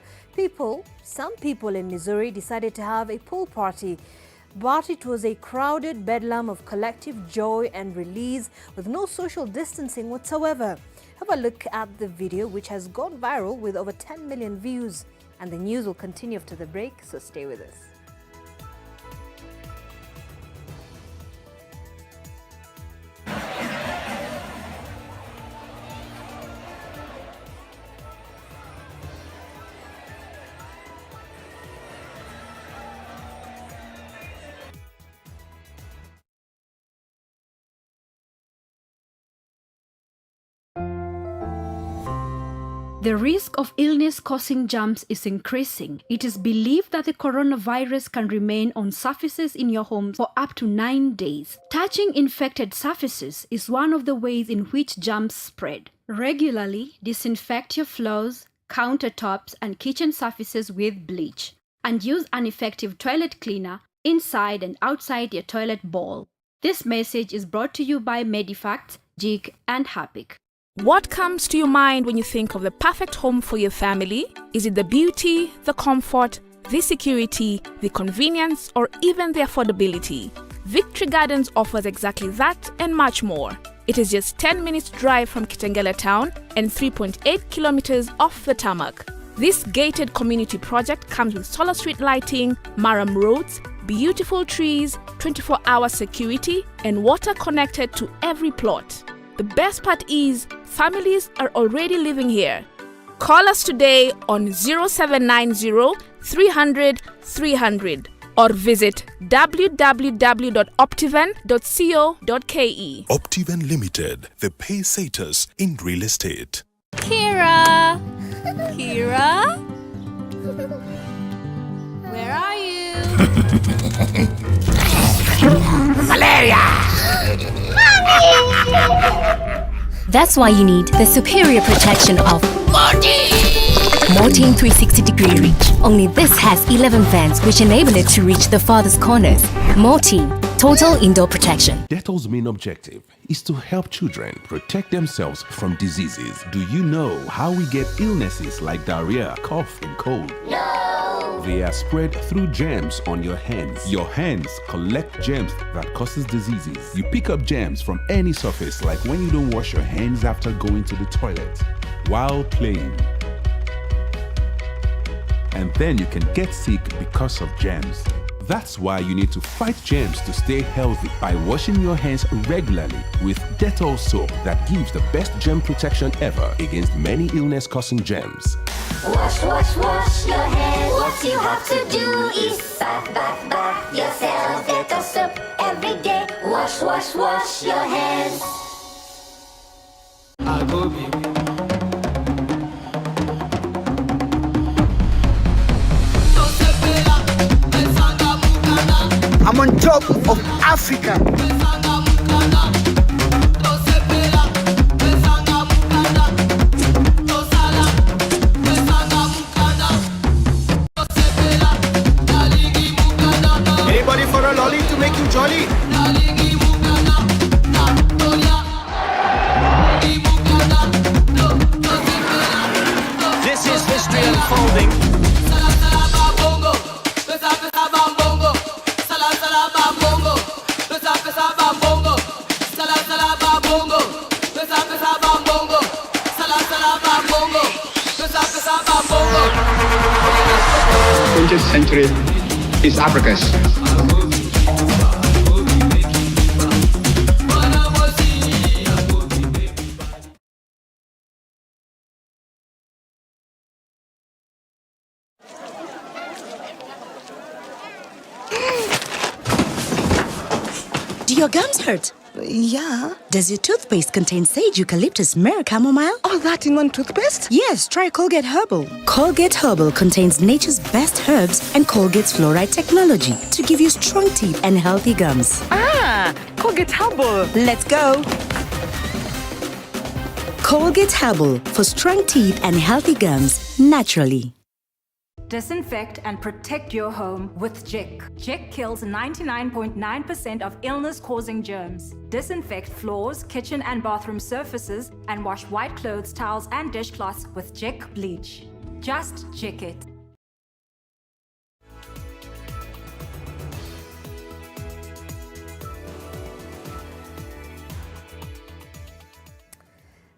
some people in Missouri decided to have a pool party. But it was a crowded bedlam of collective joy and release with no social distancing whatsoever. Have a look at the video, which has gone viral with over 10 million views. And the news will continue after the break, so stay with us. The risk of illness-causing germs is increasing. It is believed that the coronavirus can remain on surfaces in your home for up to 9 days. Touching infected surfaces is one of the ways in which germs spread. Regularly disinfect your floors, countertops, and kitchen surfaces with bleach. And use an effective toilet cleaner inside and outside your toilet bowl. This message is brought to you by Medifacts, JIC, and Harpic. What comes to your mind when you think of the perfect home for your family? Is it the beauty, the comfort, the security, the convenience, or even the affordability? Victory Gardens offers exactly that and much more. It is just 10 minutes drive from Kitengela town and 3.8 kilometers off the tarmac. This gated community project comes with solar street lighting, Maram roads, beautiful trees, 24-hour security, and water connected to every plot. The best part is, families are already living here. Call us today on 0790 300 300 or visit www.optiven.co.ke. Optiven Limited, the pacesetters in real estate. Kira! Kira? Where are you? Malaria! That's why you need the superior protection of Mortein 360-degree reach. Only this has 11 fans which enable it to reach the farthest corners. Mortein, total indoor protection. Dettol's main objective is to help children protect themselves from diseases. Do you know how we get illnesses like diarrhea, cough, and cold? No! They are spread through germs on your hands. Your hands collect germs that causes diseases. You pick up germs from any surface, like when you don't wash your hands after going to the toilet, while playing. And then you can get sick because of germs. That's why you need to fight germs to stay healthy by washing your hands regularly with Dettol soap that gives the best germ protection ever against many illness-causing germs. Wash, wash, wash your hands. What you have to do is bath, bath, bath yourself. Dettol soap every day. Wash, wash, wash your hands. I'm on top of Africa. Anybody for a lolly to make you jolly? This is history unfolding. The 20th century is Africa's. Your gums hurt? Yeah. Does your toothpaste contain sage, eucalyptus, myrrh, chamomile? All that in one toothpaste? Yes, try Colgate Herbal. Colgate Herbal contains nature's best herbs and Colgate's fluoride technology to give you strong teeth and healthy gums. Ah, Colgate Herbal. Let's go. Colgate Herbal for strong teeth and healthy gums naturally. Disinfect and protect your home with Jik. Jik kills 99.9% of illness-causing germs. Disinfect floors, kitchen and bathroom surfaces, and wash white clothes, towels, and dishcloths with Jik bleach. Just Jik it.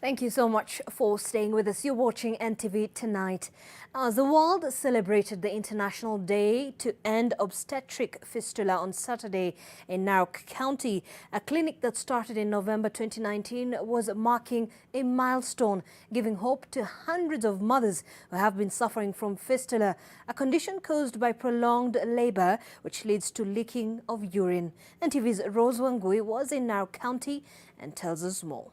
Thank you so much for staying with us. You're watching NTV Tonight. As the world celebrated the International Day to End Obstetric Fistula on Saturday in Narok County, a clinic that started in November 2019 was marking a milestone, giving hope to hundreds of mothers who have been suffering from fistula, a condition caused by prolonged labor which leads to leaking of urine. NTV's Rose Wangui was in Narok County and tells us more.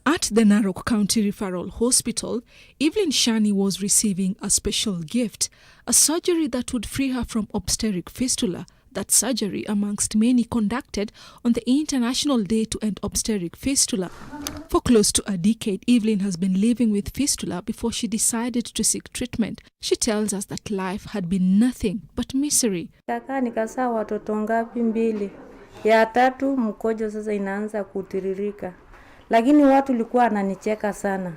At the Narok County Referral Hospital, Evelyn Shani was receiving a special gift, a surgery that would free her from obstetric fistula. That surgery, amongst many, conducted on the International Day to End Obstetric Fistula. For close to a decade, Evelyn has been living with fistula before she decided to seek treatment. She tells us that life had been nothing but misery. Nikazaa watoto ngapi? 2. Ya 3 mkojo sasa inaanza kutiririka. Lakini watu walikuwa wananicheka sana.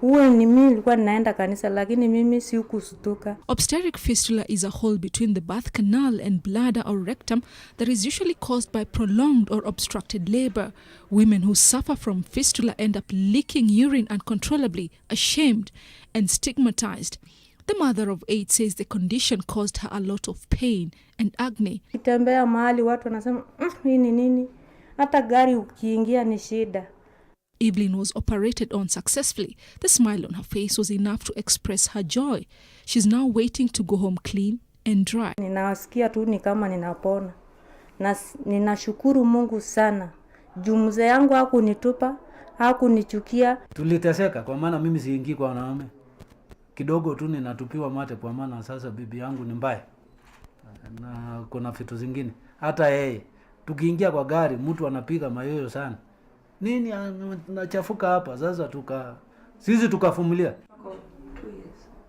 Uwe ni mimi nilikuwa naenda kanisa lakini mimi sikustuka. Obstetric fistula is a hole between the birth canal and bladder or rectum that is usually caused by prolonged or obstructed labor. Women who suffer from fistula end up leaking urine uncontrollably, ashamed and stigmatized. The mother of 8 says the condition caused her a lot of pain and agony. Kitembea mahali watu wanasema hii ni nini? Hata gari ukiingia ni shida. Evelyn was operated on successfully. The smile on her face was enough to express her joy. She's now waiting to go home clean and dry. Ninasikia tu ni kama ninapona. Na ninashukuru Mungu sana. Juu mzee yangu hakunitupa, hakunichukia. Tuliteseka kwa maana mimi siingii kwa wanaume. Kidogo tu ninatupiwa mate kwa maana sasa bibi yangu ni mbaya. Na kuna vitu zingine. Hata yeye tukiingia kwa gari mtu anapiga mayoyo sana. Nini nachafuka hapa sasa sisi tukavumilia.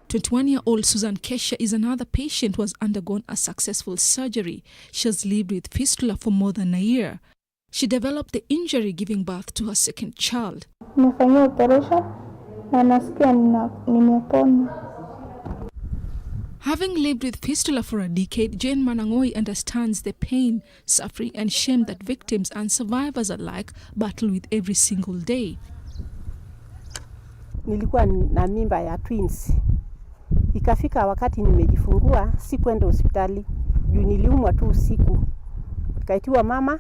21-year-old Susan Kesha is another patient who has undergone a successful surgery. She has lived with fistula for more than a year. She developed the injury giving birth to her second child. Nimefanyia operation na nasikia nimepona. Having lived with fistula for a decade, Jane Manangoi understands the pain, suffering and shame that victims and survivors alike battle with every single day. Nilikuwa na mimba ya twins. Ikafika wakati nimejifungua, sikwenda hospitali. Juu niliumwa tu usiku. Nikaitiwa mama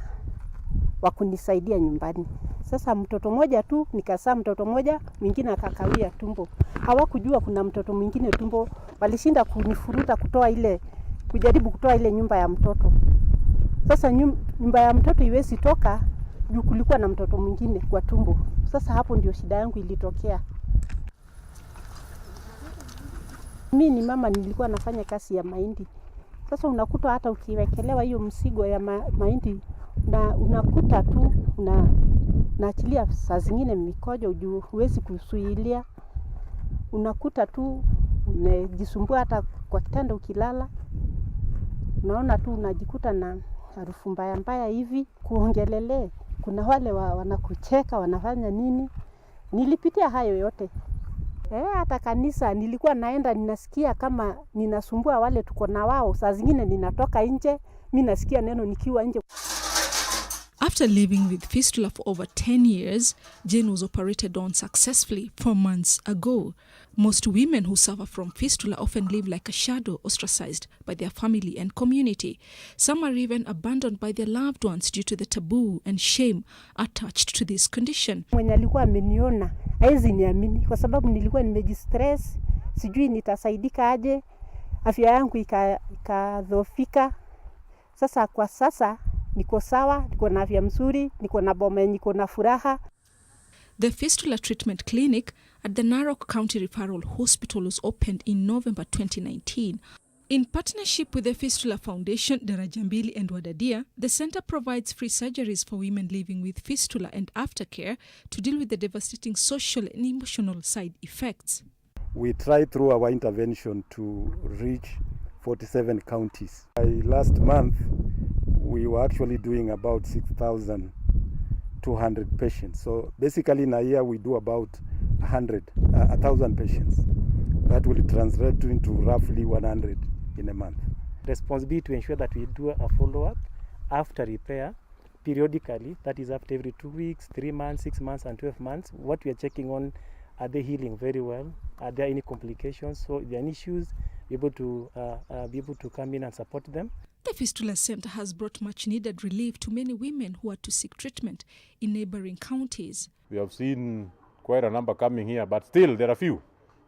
wa kunisaidia nyumbani. Sasa mtoto mmoja tu, nikazaa mtoto mmoja, mwingine akakawia tumbo. Hawakujua kuna mtoto mwingine tumbo, walishinda kunifuruta kujaribu kutoa ile nyumba ya mtoto. Sasa nyumba ya mtoto iwezi toka, juu kulikuwa na mtoto mwingine kwa tumbo. Sasa hapo ndio shida yangu ilitokea. Mimi ni mama, nilikuwa nafanya kazi ya mahindi. Sasa unakuta hata ukiwekelewa hiyo msigo ya mahindi na unakuta tu naachilia saa zingine mikojo juu huwezi kusuilia. Unakuta tu umejisumbua hata kwa kitanda ukilala. Unaona tu unajikuta na harufu mbaya hivi kuongelele. Kuna wale wanakucheka, wanafanya nini? Nilipitia hayo yote. Hata kanisa nilikuwa naenda ninasikia kama ninasumbua wale tuko na wao. Saa zingine ninatoka nje, mimi nasikia neno nikiwa nje. After living with fistula for over 10 years, Jane was operated on successfully 4 months ago. Most women who suffer from fistula often live like a shadow, ostracized by their family and community. Some are even abandoned by their loved ones due to the taboo and shame attached to this condition. Mwenye alikuwa ameniona haizi niamini kwa sababu nilikuwa nimejistress, sijui nitasaidika aje, afya yangu ikadhoofika. Sasa kwa sasa niko sawa, niko na afya mzuri, niko na boma, niko na furaha. The fistula treatment clinic at the Narok County Referral Hospital was opened in November 2019. In partnership with the Fistula Foundation, Darajambili and Wadadia, the center provides free surgeries for women living with fistula and aftercare to deal with the devastating social and emotional side effects. We try through our intervention to reach 47 counties. Last month, we were actually doing about 6,200 patients. So basically in a year, we do about 1,000 patients. That will translate into roughly 100 in a month. Responsibility to ensure that we do a follow-up after repair periodically, that is after every 2 weeks, 3 months, 6 months, and 12 months. What we are checking on, are they healing very well? Are there any complications? So if there are any issues, be able to come in and support them. The Fistula Center has brought much needed relief to many women who are to seek treatment in neighboring counties. We have seen quite a number coming here, but still there are few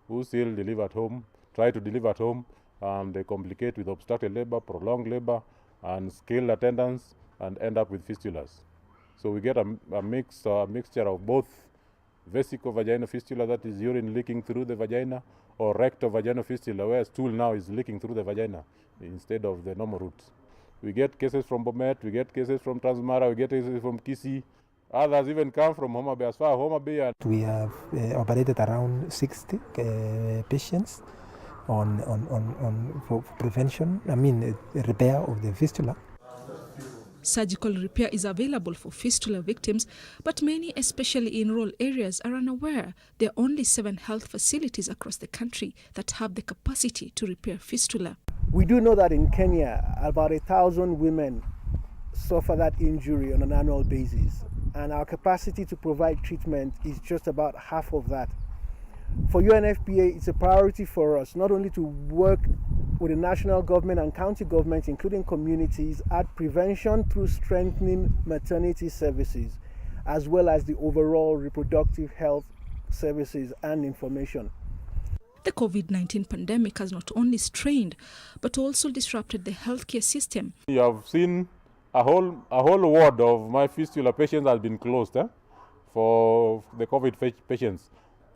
who still deliver at home, try to deliver at home, and they complicate with obstructed labor, prolonged labor, and skilled attendance, and end up with fistulas. So we get a mixture of both vesico-vaginal fistula, that is urine leaking through the vagina, or recto-vaginal fistula, where stool now is leaking through the vagina instead of the normal route. We get cases from Bomet, we get cases from Transmara, we get cases from Kisii. Others even come from Homa Bay, as far as Homa Bay. We have operated around 60 patients for prevention, repair of the fistula. Surgical repair is available for fistula victims, but many, especially in rural areas, are unaware there are only 7 health facilities across the country that have the capacity to repair fistula. We do know that in Kenya, about 1,000 women suffer that injury on an annual basis, and our capacity to provide treatment is just about half of that. For UNFPA, it's a priority for us not only to work with the national government and county governments, including communities, at prevention through strengthening maternity services, as well as the overall reproductive health services and information. The COVID-19 pandemic has not only strained, but also disrupted the healthcare system. You have seen a whole ward of my fistula patients has been closed for the COVID patients.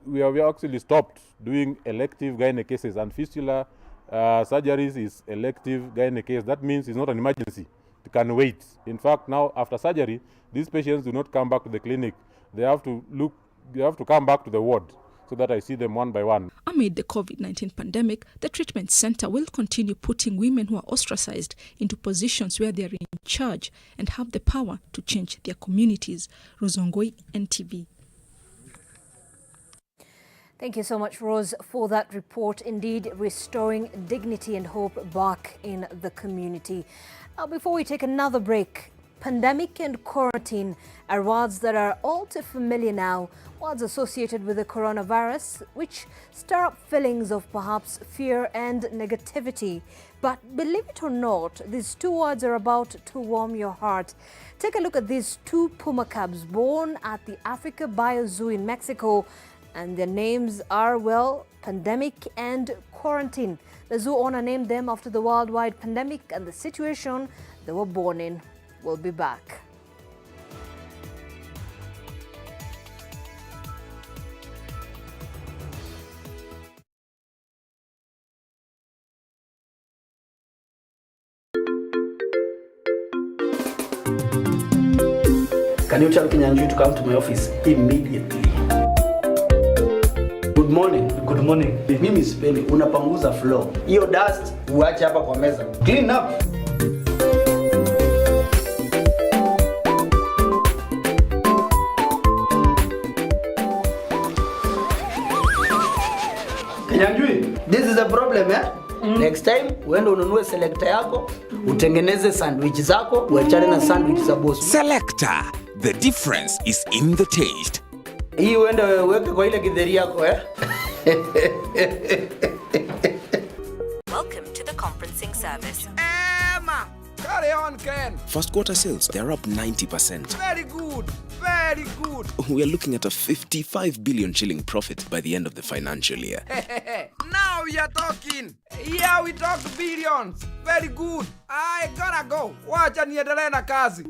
We have actually stopped doing elective gynae cases, and fistula surgeries is elective gynae case. That means it's not an emergency. It can wait. In fact, now after surgery, these patients do not come back to the clinic. They have to come back to the ward so that I see them one by one. Amid the COVID-19 pandemic, the treatment center will continue putting women who are ostracized into positions where they are in charge and have the power to change their communities. Rosongoi, NTV. Thank you so much, Rose, for that report. Indeed, restoring dignity and hope back in the community. Now, before we take another break, pandemic and quarantine are words that are all too familiar now, words associated with the coronavirus, which stir up feelings of perhaps fear and negativity. But believe it or not, these 2 words are about to warm your heart. Take a look at these 2 puma cubs born at the Africa Bio Zoo in Mexico. And their names are, well, pandemic and quarantine. The zoo owner named them after the worldwide pandemic and the situation they were born in. We'll be back. Can you tell Kinyanjui to come to my office immediately? Good morning. Good morning. Mimi sipendi unapanguza floor. Hiyo dust uache hapa kwa meza. Clean up. Kinyanjui, this is a problem, eh? Next time uende ununue selector yako, utengeneze sandwich zako, uachane na sandwich za boss. Selector. The difference is in the taste. Hii uende weke kwa ile githeri yako, eh? Welcome to the conferencing service. Emma, carry on, Ken. First quarter sales, they're up 90%. Very good, very good. We are looking at a 55 billion shilling profit by the end of the financial year. Now we are talking. Yeah, we talk billions. Very good. I gotta go. Wacha niendelee na kazi.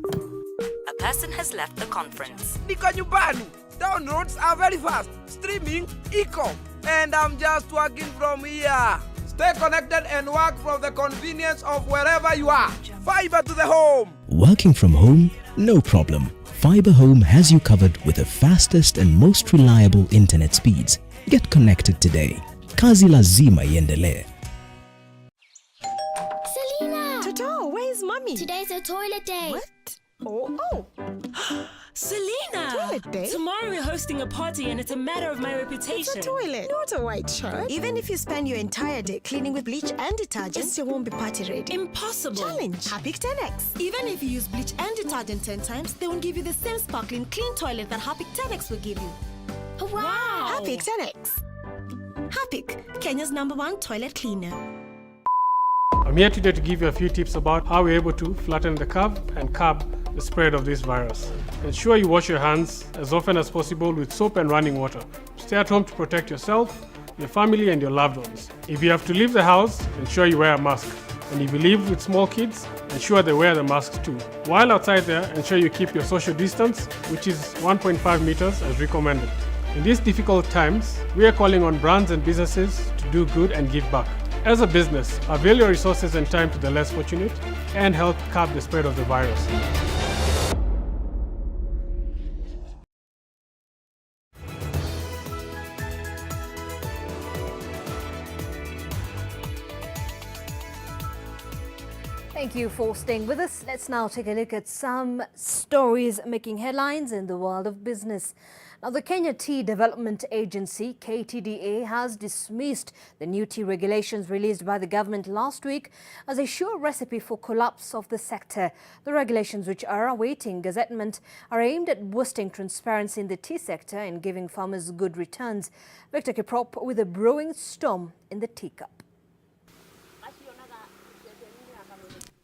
A person has left the conference. Niko nyumbani. Downloads are very fast. Streaming, eco. And I'm just working from here. Stay connected and work from the convenience of wherever you are. Fiber to the home. Working from home? No problem. Fiber Home has you covered with the fastest and most reliable internet speeds. Get connected today. Kazi lazima iendelee. Selena! Toto, where's mommy? Today's a toilet day. What? Oh. Selena! Toilet day? Tomorrow we're hosting a party and it's a matter of my reputation. It's a toilet, not a white shirt. Even if you spend your entire day cleaning with bleach and detergent, still won't be party ready. Impossible. Challenge. Harpic 10X. Even if you use bleach and detergent 10 times, they won't give you the same sparkling clean toilet that Harpic 10X will give you. Wow! Harpic 10X. Harpic, Kenya's #1 toilet cleaner. I'm here today to give you a few tips about how we're able to flatten the curve and curb the spread of this virus. Ensure you wash your hands as often as possible with soap and running water. Stay at home to protect yourself, your family and your loved ones. If you have to leave the house, ensure you wear a mask. And if you live with small kids, ensure they wear the mask too. While outside there, ensure you keep your social distance, which is 1.5 meters as recommended. In these difficult times, we are calling on brands and businesses to do good and give back. As a business, avail your resources and time to the less fortunate and help curb the spread of the virus. Thank you for staying with us. Let's now take a look at some stories making headlines in the world of business. Now, the Kenya Tea Development Agency, KTDA, has dismissed the new tea regulations released by the government last week as a sure recipe for collapse of the sector. The regulations, which are awaiting gazettement, are aimed at boosting transparency in the tea sector and giving farmers good returns. Victor Kiprop with a brewing storm in the teacup.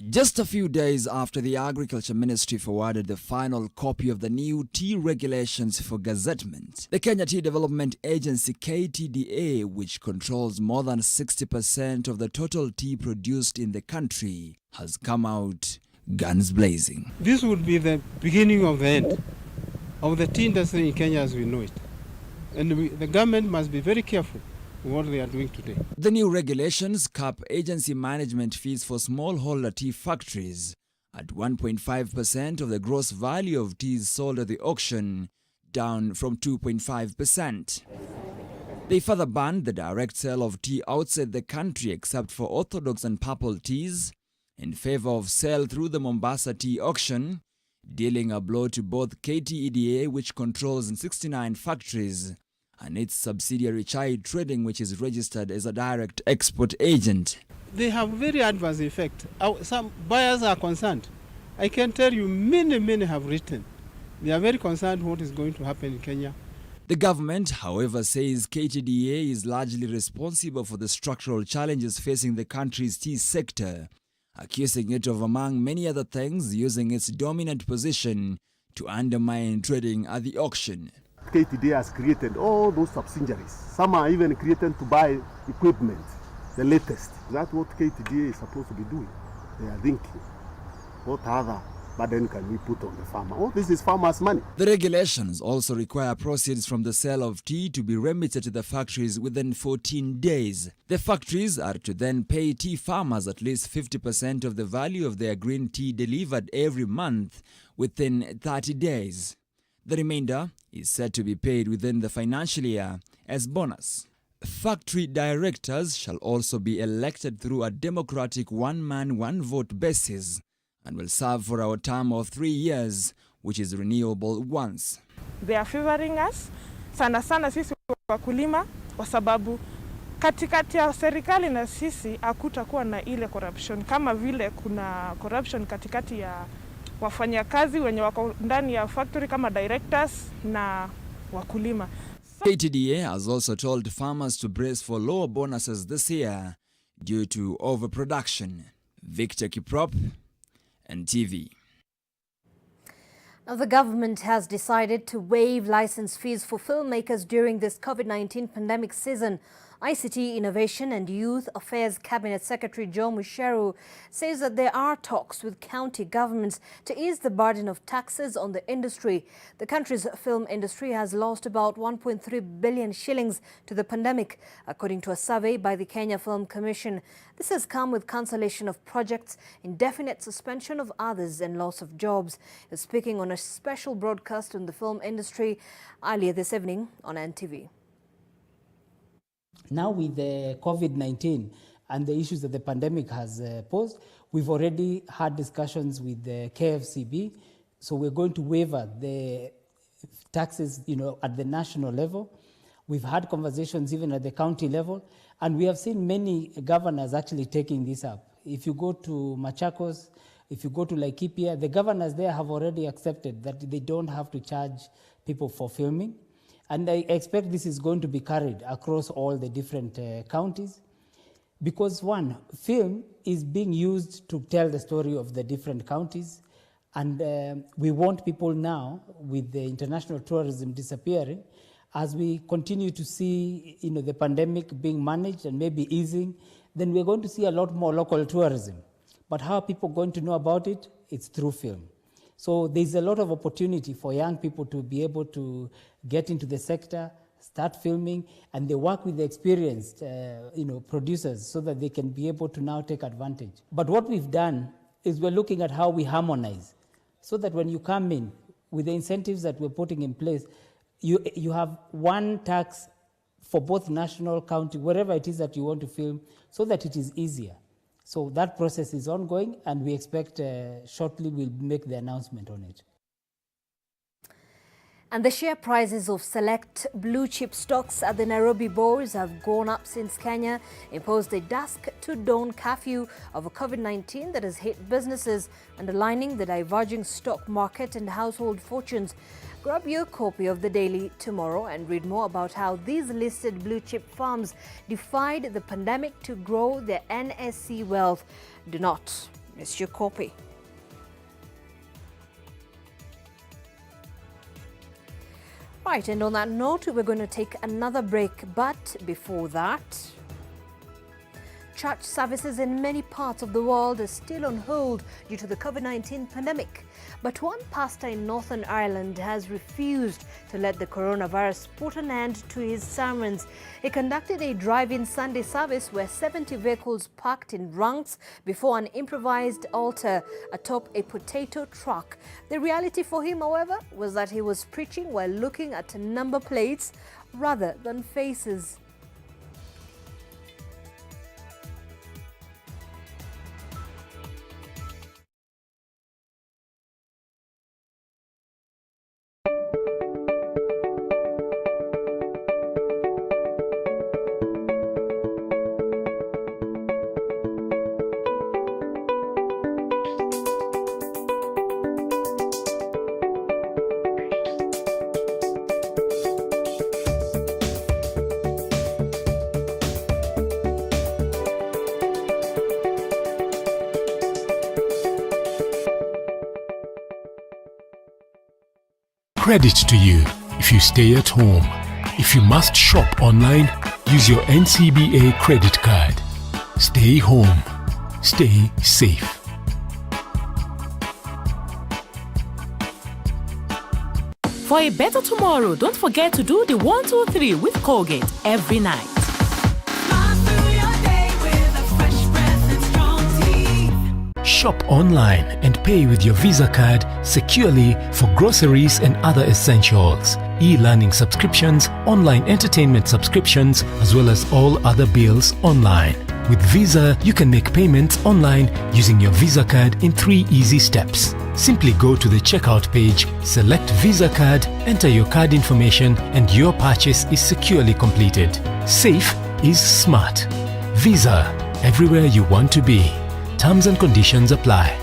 Just a few days after the Agriculture Ministry forwarded the final copy of the new tea regulations for gazettement, the Kenya Tea Development Agency KTDA, which controls more than 60% of the total tea produced in the country, has come out guns blazing. This would be the beginning of the end of the tea industry in Kenya as we know it. And the government must be very careful what they are doing today. The new regulations cap agency management fees for smallholder tea factories at 1.5% of the gross value of teas sold at the auction, down from 2.5%. They further banned the direct sale of tea outside the country except for orthodox and purple teas, in favor of sale through the Mombasa tea auction, dealing a blow to both KTDA, which controls 69 factories, and its subsidiary Chai Trading, which is registered as a direct export agent. They have very adverse effect. Some buyers are concerned. I can tell you many have written. They are very concerned what is going to happen in Kenya. The government, however, says KTDA is largely responsible for the structural challenges facing the country's tea sector, accusing it of, among many other things, using its dominant position to undermine trading at the auction. KTDA has created all those subsidiaries. Some are even created to buy equipment, the latest. That's what KTDA is supposed to be doing. They are thinking, what other burden can we put on the farmer? Oh, this is farmers' money. The regulations also require proceeds from the sale of tea to be remitted to the factories within 14 days. The factories are to then pay tea farmers at least 50% of the value of their green tea delivered every month within 30 days. The remainder is said to be paid within the financial year as bonus. Factory directors shall also be elected through a democratic one-man, one-vote basis and will serve for a term of 3 years, which is renewable once. They are favoring us sana sisi wakulima kwa sababu katikati ya serikali na sisi hakutakuwa na ile corruption kama vile kuna corruption katikati ya wafanyakazi wenye wako ndani ya factory kama directors na wakulima. KTDA has also told farmers to brace for lower bonuses this year due to overproduction. Victor Kiprop, NTV. Now, the government has decided to waive license fees for filmmakers during this COVID-19 pandemic season. ICT, Innovation and Youth Affairs Cabinet Secretary Joe Musheru says that there are talks with county governments to ease the burden of taxes on the industry. The country's film industry has lost about 1.3 billion shillings to the pandemic, according to a survey by the Kenya Film Commission. This has come with cancellation of projects, indefinite suspension of others and loss of jobs. He was speaking on a special broadcast on the film industry earlier this evening on NTV. Now with the COVID-19 and the issues that the pandemic has posed, we've already had discussions with the KFCB. So we're going to waiver the taxes, at the national level. We've had conversations even at the county level, and we have seen many governors actually taking this up. If you go to Machakos, if you go to Laikipia, the governors there have already accepted that they don't have to charge people for filming. And I expect this is going to be carried across all the different counties because, one, film is being used to tell the story of the different counties. And we want people now, with the international tourism disappearing, as we continue to see the pandemic being managed and maybe easing, then we're going to see a lot more local tourism. But how are people going to know about it? It's through film. So there's a lot of opportunity for young people to be able to get into the sector, start filming, and they work with the experienced producers so that they can be able to now take advantage. But what we've done is we're looking at how we harmonize so that when you come in with the incentives that we're putting in place, you have one tax for both national, county, wherever it is that you want to film, so that it is easier. So that process is ongoing, and we expect shortly we'll make the announcement on it. And the share prices of select blue chip stocks at the Nairobi bourse have gone up since Kenya imposed a dusk to dawn curfew over COVID-19 that has hit businesses, underlining the diverging stock market and household fortunes. Grab your copy of the Daily tomorrow and read more about how these listed blue chip firms defied the pandemic to grow their NSE wealth. Do not miss your copy. Right, and on that note, we're going to take another break. But before that, church services in many parts of the world are still on hold due to the COVID-19 pandemic. But one pastor in Northern Ireland has refused to let the coronavirus put an end to his sermons. He conducted a drive-in Sunday service where 70 vehicles parked in ranks before an improvised altar atop a potato truck. The reality for him, however, was that he was preaching while looking at number plates rather than faces. Credit to you if you stay at home. If you must shop online, use your NCBA credit card. Stay home. Stay safe. For a better tomorrow, don't forget to do the 1, 2, 3 with Colgate every night. Shop online and pay with your Visa card securely for groceries and other essentials, e-learning subscriptions, online entertainment subscriptions, as well as all other bills online. With Visa, you can make payments online using your Visa card in 3 easy steps. Simply go to the checkout page, select Visa card, enter your card information, and your purchase is securely completed. Safe is smart. Visa, everywhere you want to be. Terms and conditions apply.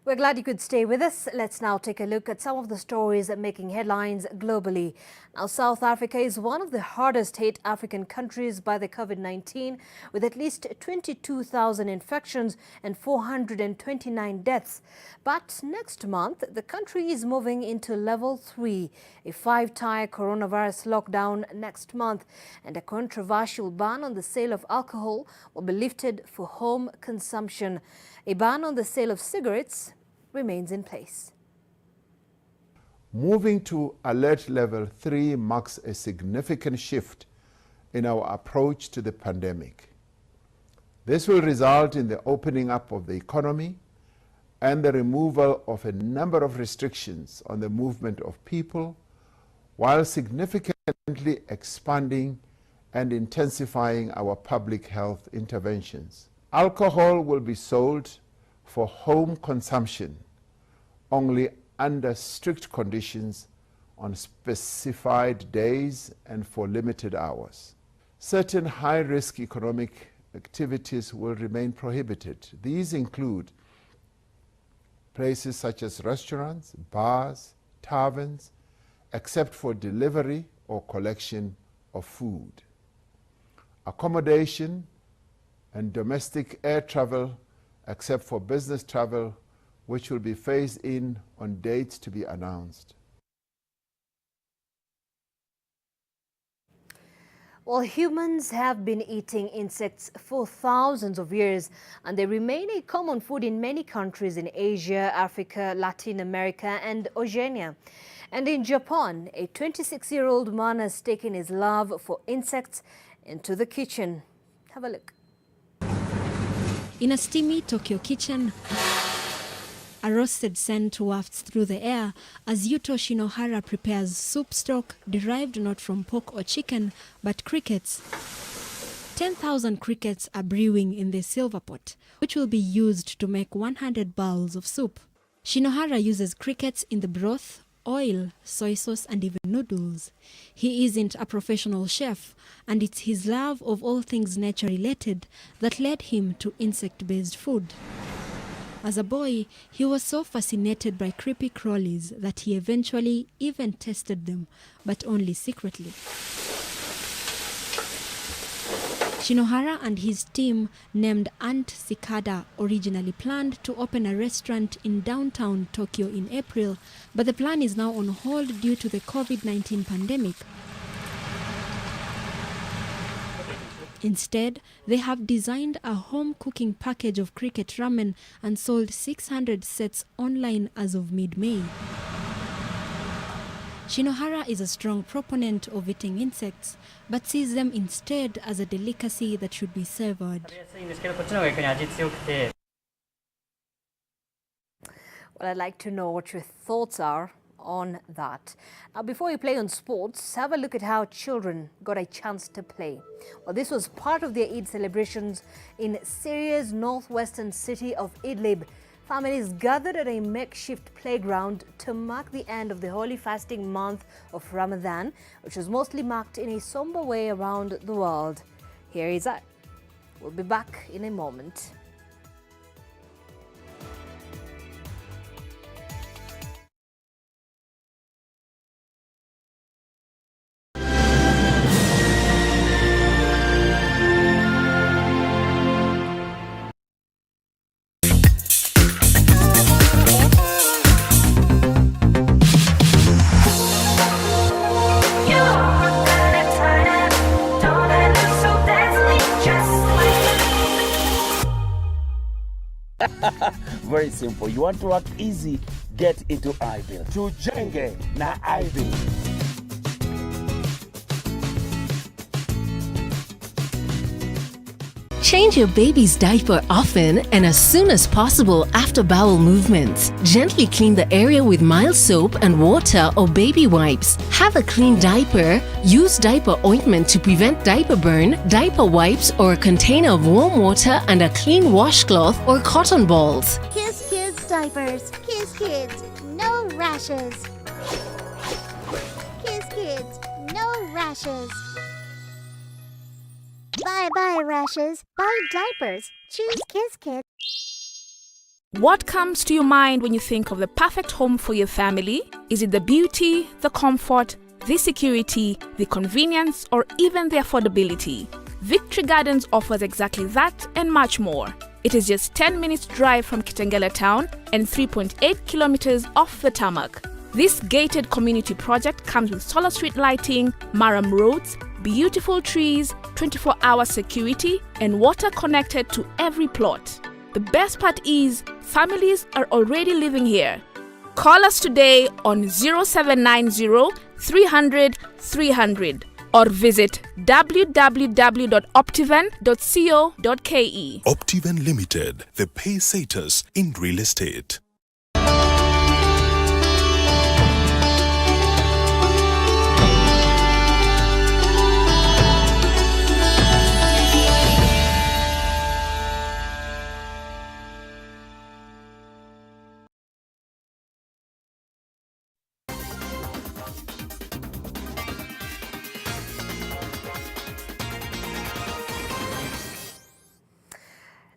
We're glad you could stay with us. Let's now take a look at some of the stories making headlines globally. Now, South Africa is one of the hardest hit African countries by the COVID-19, with at least 22,000 infections and 429 deaths. But next month, the country is moving into level 3, a 5-tier coronavirus lockdown next month, and a controversial ban on the sale of alcohol will be lifted for home consumption. A ban on the sale of cigarettes remains in place. Moving to alert level 3 marks a significant shift in our approach to the pandemic. This will result in the opening up of the economy and the removal of a number of restrictions on the movement of people, while significantly expanding and intensifying our public health interventions. Alcohol will be sold for home consumption only under strict conditions on specified days and for limited hours. Certain high-risk economic activities will remain prohibited. These include places such as restaurants, bars, taverns, except for delivery or collection of food. Accommodation and domestic air travel, except for business travel, which will be phased in on dates to be announced. Well, humans have been eating insects for thousands of years, and they remain a common food in many countries in Asia, Africa, Latin America, and Oceania. And in Japan, a 26-year-old man has taken his love for insects into the kitchen. Have a look. In a steamy Tokyo kitchen, a roasted scent wafts through the air as Yuto Shinohara prepares soup stock derived not from pork or chicken, but crickets. 10,000 crickets are brewing in the silver pot, which will be used to make 100 bowls of soup. Shinohara uses crickets in the broth, oil, soy sauce, and even noodles. He isn't a professional chef, and it's his love of all things nature-related that led him to insect-based food. As a boy, he was so fascinated by creepy crawlies that he eventually even tested them, but only secretly. Shinohara and his team, named Ant Cicada, originally planned to open a restaurant in downtown Tokyo in April, but the plan is now on hold due to the COVID-19 pandemic. Instead, they have designed a home cooking package of cricket ramen and sold 600 sets online as of mid-May. Shinohara is a strong proponent of eating insects, but sees them instead as a delicacy that should be savored. Well, I'd like to know what your thoughts are on that. Now, before we play on sports, have a look at how children got a chance to play. Well, this was part of their Eid celebrations in Syria's northwestern city of Idlib. Families gathered at a makeshift playground to mark the end of the holy fasting month of Ramadan, which was mostly marked in a somber way around the world. Here is that. We'll be back in a moment. Very simple. You want to work easy, get into Ivy. Tujenge na Ivy. Change your baby's diaper often and as soon as possible after bowel movements. Gently clean the area with mild soap and water or baby wipes. Have a clean diaper. Use diaper ointment to prevent diaper burn, diaper wipes or a container of warm water and a clean washcloth or cotton balls. Kiss Kids diapers. Kiss Kids. No rashes. Kiss Kids. No rashes. Bye-bye rashes. Buy diapers. Choose Kiss Kids. What comes to your mind when you think of the perfect home for your family? Is it the beauty, the comfort, the security, the convenience, or even the affordability? Victory Gardens offers exactly that and much more. It is just 10 minutes drive from Kitengela town and 3.8 kilometers off the tarmac. This gated community project comes with solar street lighting, Maram roads, beautiful trees, 24-hour security, and water connected to every plot. The best part is, families are already living here. Call us today on 0790 300 300 or visit www.optiven.co.ke. Optiven Limited, the pacesetters in real estate.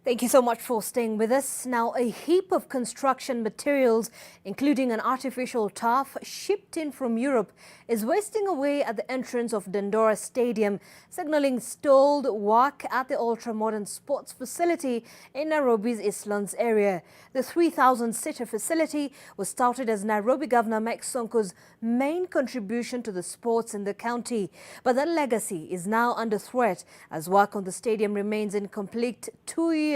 Thank you so much for staying with us. Now, a heap of construction materials, including an artificial turf shipped in from Europe, is wasting away at the entrance of Dandora Stadium, signalling stalled work at the ultra-modern sports facility in Nairobi's Eastlands area. The 3,000-seater facility was touted as Nairobi Governor Mike Sonko's main contribution to the sports in the county. But that legacy is now under threat as work on the stadium remains incomplete 2 years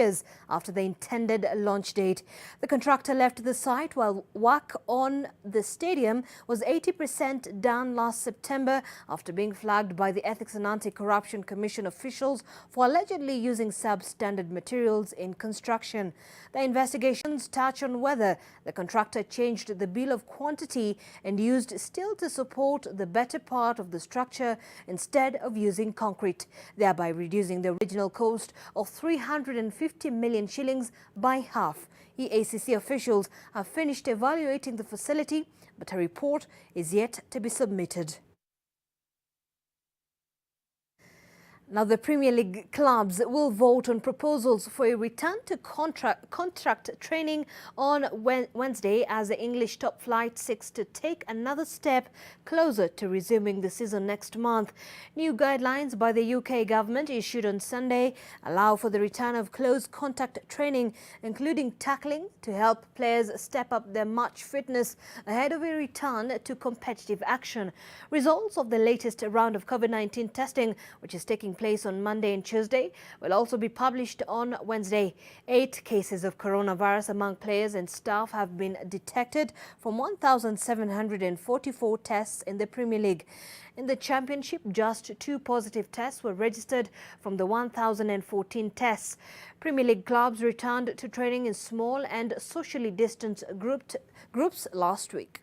after the intended launch date. The contractor left the site while work on the stadium was 80% done last September after being flagged by the Ethics and Anti-Corruption Commission officials for allegedly using substandard materials in construction. The investigations touch on whether the contractor changed the bill of quantity and used steel to support the better part of the structure instead of using concrete, thereby reducing the original cost of 350 million shillings by half. EACC officials have finished evaluating the facility, but a report is yet to be submitted. Now, the Premier League clubs will vote on proposals for a return to contract training on Wednesday as the English top flight seeks to take another step closer to resuming the season next month. New guidelines by the UK government issued on Sunday allow for the return of close contact training, including tackling, to help players step up their match fitness ahead of a return to competitive action. Results of the latest round of COVID-19 testing, which is taking place on Monday and Tuesday, will also be published on Wednesday. 8 cases of coronavirus among players and staff have been detected from 1,744 tests in the Premier League. In the Championship, just 2 positive tests were registered from the 1,014 tests. Premier League clubs returned to training in small and socially distanced groups last week.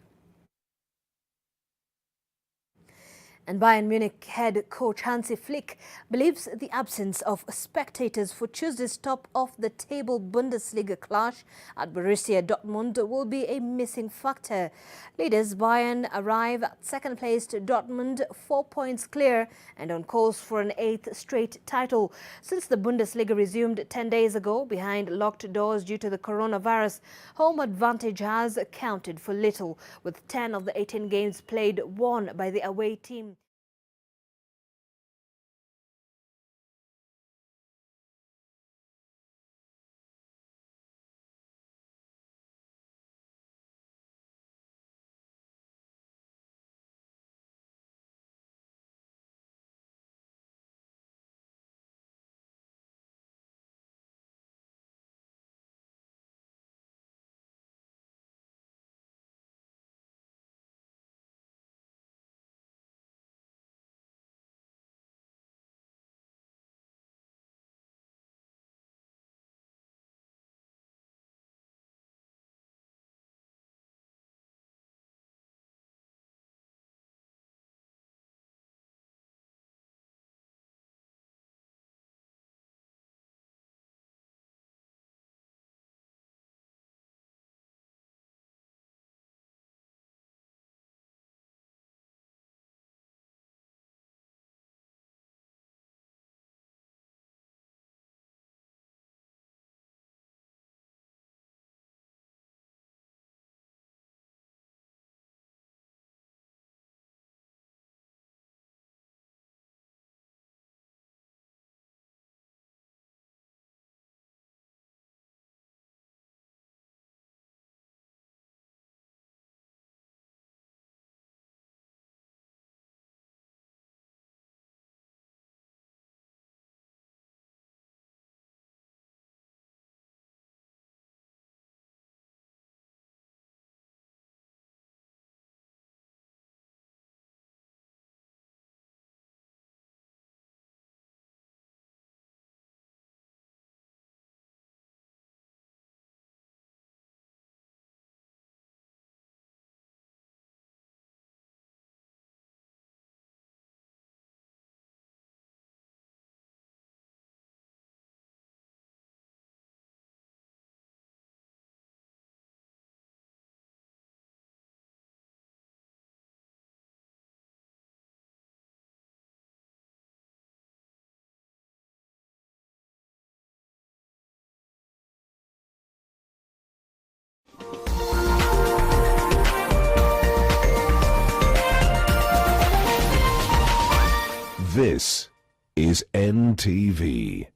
And Bayern Munich head coach Hansi Flick believes the absence of spectators for Tuesday's top-of-the-table Bundesliga clash at Borussia Dortmund will be a missing factor. Leaders Bayern arrive at second-placed Dortmund 4 points clear and on course for an 8th straight title. Since the Bundesliga resumed 10 days ago behind locked doors due to the coronavirus, home advantage has counted for little, with 10 of the 18 games played won by the away team. This is NTV.